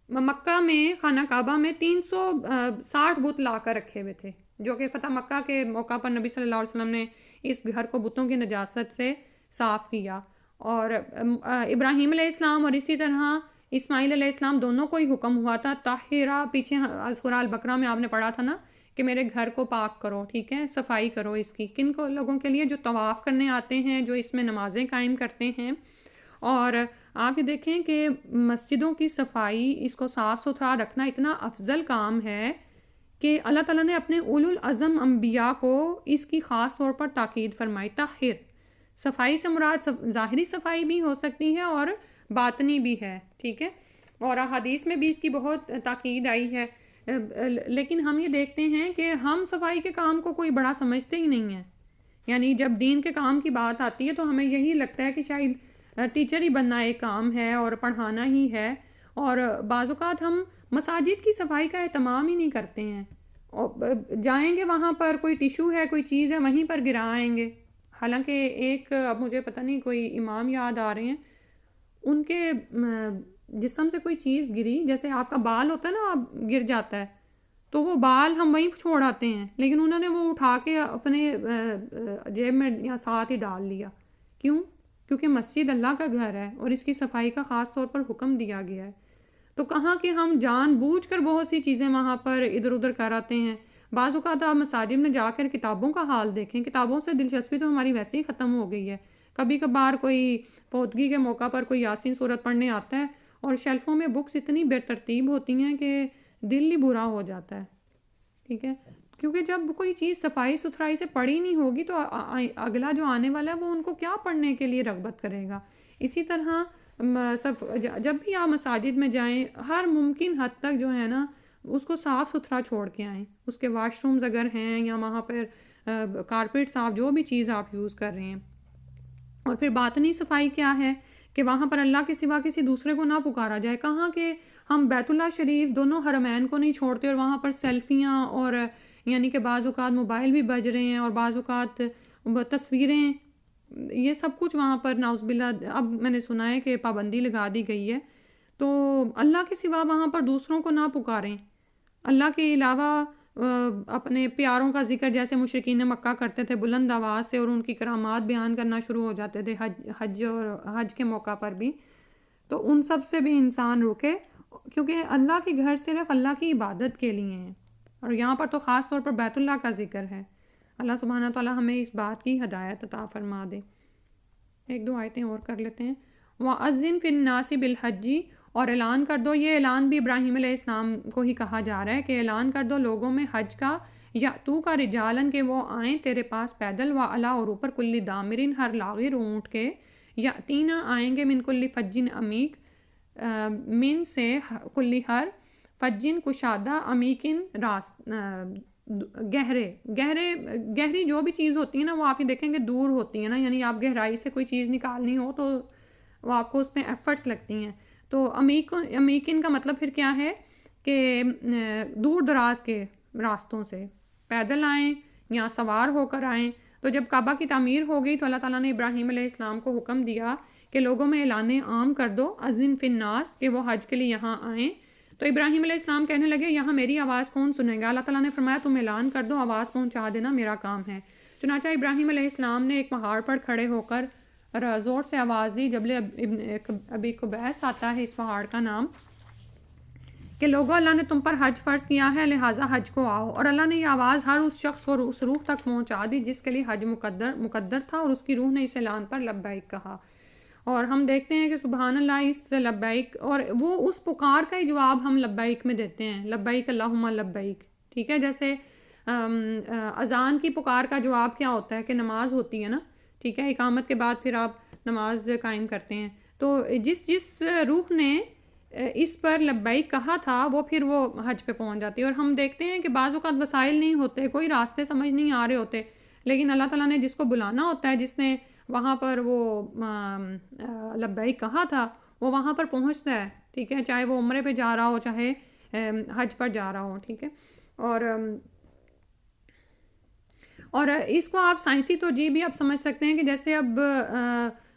مکہ میں خانہ کعبہ میں 360 بت لا کر رکھے ہوئے تھے، جو کہ فتح مکہ کے موقع پر نبی صلی اللہ علیہ وسلم نے اس گھر کو بتوں کی نجاست سے صاف کیا۔ اور ابراہیم علیہ السلام اور اسی طرح اسماعیل علیہ السلام دونوں کو ہی حکم ہوا تھا طاہرہ، پیچھے سورہ البقرہ میں آپ نے پڑھا تھا نا کہ میرے گھر کو پاک کرو، ٹھیک ہے، صفائی کرو اس کی۔ کن کو؟ لوگوں کے لیے جو طواف کرنے آتے ہیں، جو اس میں نمازیں قائم کرتے ہیں۔ اور آپ یہ دیکھیں کہ مسجدوں کی صفائی، اس کو صاف ستھرا رکھنا اتنا افضل کام ہے کہ اللہ تعالیٰ نے اپنے اولو العزم انبیاء کو اس کی خاص طور پر تاکید فرمائی۔ طاہر، صفائی سے مراد ظاہری صفائی بھی ہو سکتی ہے اور باطنی بھی ہے، ٹھیک ہے، اور حدیث میں بھی اس کی بہت تاکید آئی ہے۔ لیکن ہم یہ دیکھتے ہیں کہ ہم صفائی کے کام کو کوئی بڑا سمجھتے ہی نہیں ہیں، یعنی جب دین کے کام کی بات آتی ہے تو ہمیں یہی لگتا ہے کہ شاید ٹیچر ہی بننا ایک کام ہے اور پڑھانا ہی ہے، اور بعض اوقات ہم مساجد کی صفائی کا اہتمام ہی نہیں کرتے ہیں، اور جائیں گے وہاں پر کوئی ٹیشو ہے، کوئی چیز ہے، وہیں پر گرا آئیں گے۔ حالانکہ ایک اب مجھے پتہ نہیں کوئی امام یاد آ رہے ہیں، ان کے جسم سے کوئی چیز گری، جیسے آپ کا بال ہوتا ہے نا، آپ گر جاتا ہے تو وہ بال ہم وہیں چھوڑ آتے ہیں، لیکن انہوں نے وہ اٹھا کے اپنے جیب میں یا ساتھ ہی ڈال لیا۔ کیوں؟ کیونکہ مسجد اللہ کا گھر ہے اور اس کی صفائی کا خاص طور پر حکم دیا گیا ہے۔ تو کہاں کہ ہم جان بوجھ کر بہت سی چیزیں وہاں پر ادھر ادھر کر آتے ہیں۔ بعض اوقات آپ مساجد میں جا کر کتابوں کا حال دیکھیں، کتابوں سے دلچسپی تو ہماری ویسے ہی ختم ہو گئی ہے۔ کبھی کبھار کوئی پودگی کے موقع پر کوئی یاسین سورت پڑھنے آتا ہے اور شیلفوں میں بکس اتنی بے ترتیب ہوتی ہیں کہ دل ہی برا ہو جاتا ہے، ٹھیک ہے، کیونکہ جب کوئی چیز صفائی ستھرائی سے پڑھی نہیں ہوگی تو اگلا جو آنے والا ہے وہ ان کو کیا پڑھنے کے لیے رغبت کرے گا۔ اسی طرح جب بھی آپ مساجد میں جائیں، ہر ممکن حد تک جو ہے نا اس کو صاف ستھرا چھوڑ کے آئیں، اس کے واش رومز اگر ہیں یا وہاں پر کارپیٹ صاف، جو بھی چیز آپ یوز کر رہے ہیں۔ اور پھر باطنی صفائی کیا ہے کہ وہاں پر اللہ کے سوا کسی دوسرے کو نہ پکارا جائے۔ کہاں کہ ہم بیت اللہ شریف دونوں حرمین کو نہیں چھوڑتے اور وہاں پر سیلفیاں اور یعنی کہ بعض اوقات موبائل بھی بج رہے ہیں اور بعض اوقات تصویریں، یہ سب کچھ وہاں پر نعوذ باللہ اب میں نے سنا ہے کہ پابندی لگا دی گئی ہے۔ تو اللہ کے سوا وہاں پر دوسروں کو نہ پکاریں، اللہ کے علاوہ اپنے پیاروں کا ذکر جیسے مشرکین مکہ کرتے تھے بلند آواز سے، اور ان کی کرامات بیان کرنا شروع ہو جاتے تھے حج کے موقع پر بھی، تو ان سب سے بھی انسان رکے، کیونکہ اللہ کے گھر صرف اللہ کی عبادت کے لیے ہیں، اور یہاں پر تو خاص طور پر بیت اللہ کا ذکر ہے۔ اللہ سبحانہ تعالیٰ ہمیں اس بات کی ہدایت عطا فرما دے۔ ایک دو آیتیں اور کر لیتے ہیں۔ وَأَذِّن فِي النَّاسِ بِالْحَجِّ، اور اعلان کر دو، یہ اعلان بھی ابراہیم علیہ السلام کو ہی کہا جا رہا ہے کہ اعلان کر دو لوگوں میں حج کا، یا تو کا رجالن کہ وہ آئیں تیرے پاس پیدل، وعلا اور اوپر کلی دامرن ہر لاغر اونٹ کے، یا تینا آئیں گے من کلی فجن عمیق، من سے کلی ہر فجن کشادہ، عمیقن راست گہری جو بھی چیز ہوتی ہے نا وہ آپ ہی دیکھیں گے دور ہوتی ہے نا، یعنی آپ گہرائی سے کوئی چیز نکالنی ہو تو وہ آپ کو اس میں ایفرٹس لگتی ہیں۔ تو عمیقن کا مطلب پھر کیا ہے کہ دور دراز کے راستوں سے پیدل آئیں یا سوار ہو کر آئیں۔ تو جب کعبہ کی تعمیر ہو گئی تو اللہ تعالیٰ نے ابراہیم علیہ السلام کو حکم دیا کہ لوگوں میں اعلان عام کر دو، اذن فی الناس، کہ وہ حج کے لیے یہاں آئیں۔ تو ابراہیم علیہ السلام کہنے لگے یہاں میری آواز کون سنے گا؟ اللہ تعالیٰ نے فرمایا تم اعلان کر دو، آواز پہنچا دینا میرا کام ہے۔ چنانچہ ابراہیم علیہ السلام نے ایک پہاڑ پر کھڑے ہو کر زور سے آواز دی، جبل ابی قبیس آتا ہے اس پہاڑ کا نام، کہ لوگوں اللہ نے تم پر حج فرض کیا ہے لہٰذا حج کو آؤ۔ اور اللہ نے یہ آواز ہر اس شخص اور اس روح تک پہنچا دی جس کے لیے حج مقدر تھا، اور اس کی روح نے اس اعلان پر لبیک کہا۔ اور ہم دیکھتے ہیں کہ سبحان اللہ اس لبیک، اور وہ اس پکار کا ہی جواب ہم لبیک میں دیتے ہیں، لبیک اللہم لبیک، ٹھیک ہے۔ جیسے اذان کی پکار کا جواب کیا ہوتا ہے کہ نماز ہوتی ہے نا، ٹھیک ہے، اقامت کے بعد پھر آپ نماز قائم کرتے ہیں۔ تو جس روح نے اس پر لبیک کہا تھا وہ پھر وہ حج پہ پہنچ جاتی ہے۔ اور ہم دیکھتے ہیں کہ بعض اوقات وسائل نہیں ہوتے، کوئی راستے سمجھ نہیں آ رہے ہوتے، لیکن اللہ تعالیٰ نے جس کو بلانا ہوتا ہے، جس نے وہاں پر وہ لبیک کہا تھا وہ وہاں پر پہنچتا ہے، ٹھیک ہے، چاہے وہ عمرے پہ جا رہا ہو چاہے حج پر جا رہا ہو، ٹھیک ہے۔ اور اس کو آپ سائنسی توجیہ بھی آپ سمجھ سکتے ہیں کہ جیسے اب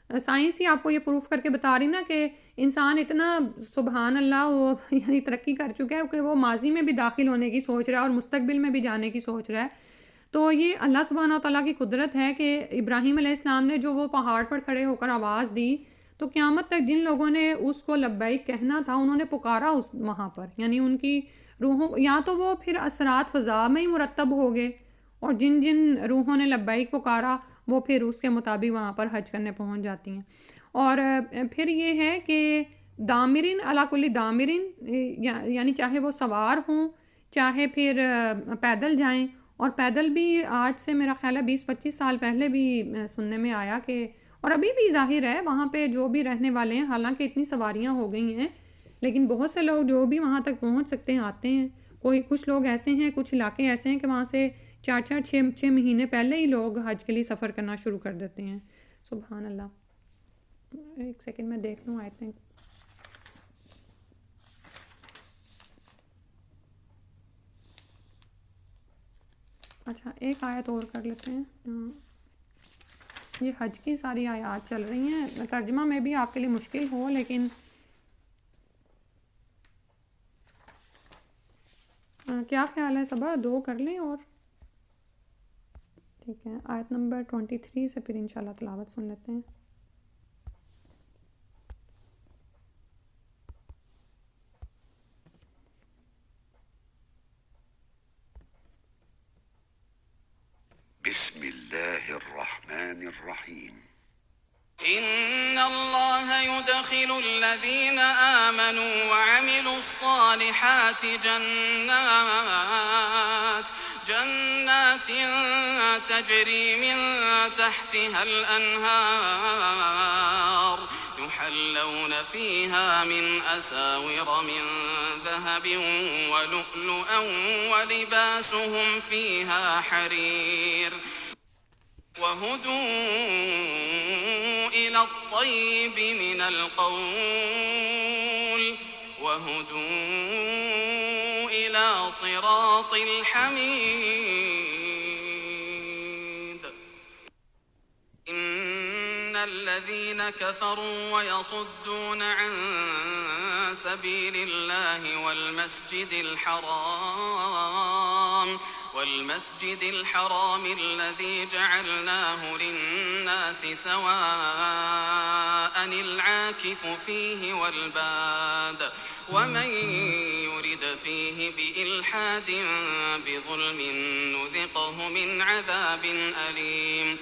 سائنس ہی آپ کو یہ پروف کر کے بتا رہی نا کہ انسان اتنا سبحان اللہ وہ یعنی ترقی کر چکا ہے کہ وہ ماضی میں بھی داخل ہونے کی سوچ رہا ہے اور مستقبل میں بھی جانے کی سوچ رہا ہے۔ تو یہ اللہ سبحانہ تعالیٰ کی قدرت ہے کہ ابراہیم علیہ السلام نے جو وہ پہاڑ پر کھڑے ہو کر آواز دی تو قیامت تک جن لوگوں نے اس کو لبیک کہنا تھا انہوں نے پکارا اس وہاں پر، یعنی ان کی روحوں یا تو وہ پھر اثرات فضا میں ہی مرتب ہو گئے، اور جن روحوں نے لبیک پکارا وہ پھر اس کے مطابق وہاں پر حج کرنے پہنچ جاتی ہیں۔ اور پھر یہ ہے کہ دامرین علی کل دامرین، یعنی چاہے وہ سوار ہوں چاہے پھر پیدل جائیں، اور پیدل بھی آج سے میرا خیال ہے 20-25 سال پہلے بھی سننے میں آیا کہ، اور ابھی بھی ظاہر ہے وہاں پہ جو بھی رہنے والے ہیں، حالانکہ اتنی سواریاں ہو گئی ہیں لیکن بہت سے لوگ جو بھی وہاں تک پہنچ سکتے ہیں آتے ہیں۔ کچھ لوگ ایسے ہیں، کچھ علاقے ایسے ہیں کہ وہاں سے 4-6 مہینے پہلے ہی لوگ حج کے لیے سفر کرنا شروع کر دیتے ہیں۔ سبحان اللہ، ایک سیکنڈ میں دیکھ لوں آیتیں۔ اچھا ایک آیت اور کر لیتے ہیں، یہ حج کی ساری آیات چل رہی ہیں، ترجمہ میں بھی آپ کے لیے مشکل ہو لیکن کیا خیال ہے صبا، 2 کر لیں اور ٹھیک ہے۔ آیت نمبر 23 سے پھر انشاءاللہ تلاوت سن لیتے ہیں۔ بسم الله الرحمن الرحيم إن الله يدخل الذين آمنوا وعملوا الصالحات جنات تجري من تحتها الأنهار يحلون فيها من أساور من ذهب ولؤلؤا ولباسهم فيها حرير وهدوا إلى الطيب من القول وهدوا إلى صراط الحميد إن الذين كفروا ويصدون عن سبيل الله والمسجد الحرام الذي جعلناه للناس سواء العاكف فيه والباد ومن يرد فيه بإلحاد بظلم نذقه من عذاب أليم.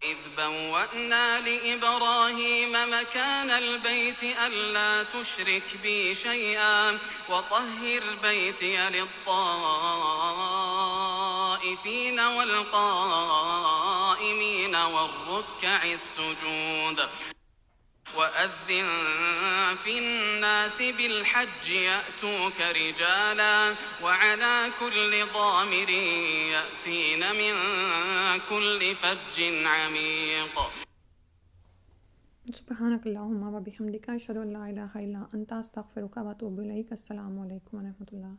إذ بوأنا لإبراهيم مكان البيت ألا تشرك بي شيئا وطهر بيتي للطائفين والقائمين والركع السجود وأذن في الناس بالحج يأتوك رجالا وعلى كل ضامر يأتين من كل فج عميق. سبحانک اللہم و بحمدک اشہد ان لا الہ الا انت استغفرک و اتوب الیک. السلام علیکم و رحمۃ اللہ.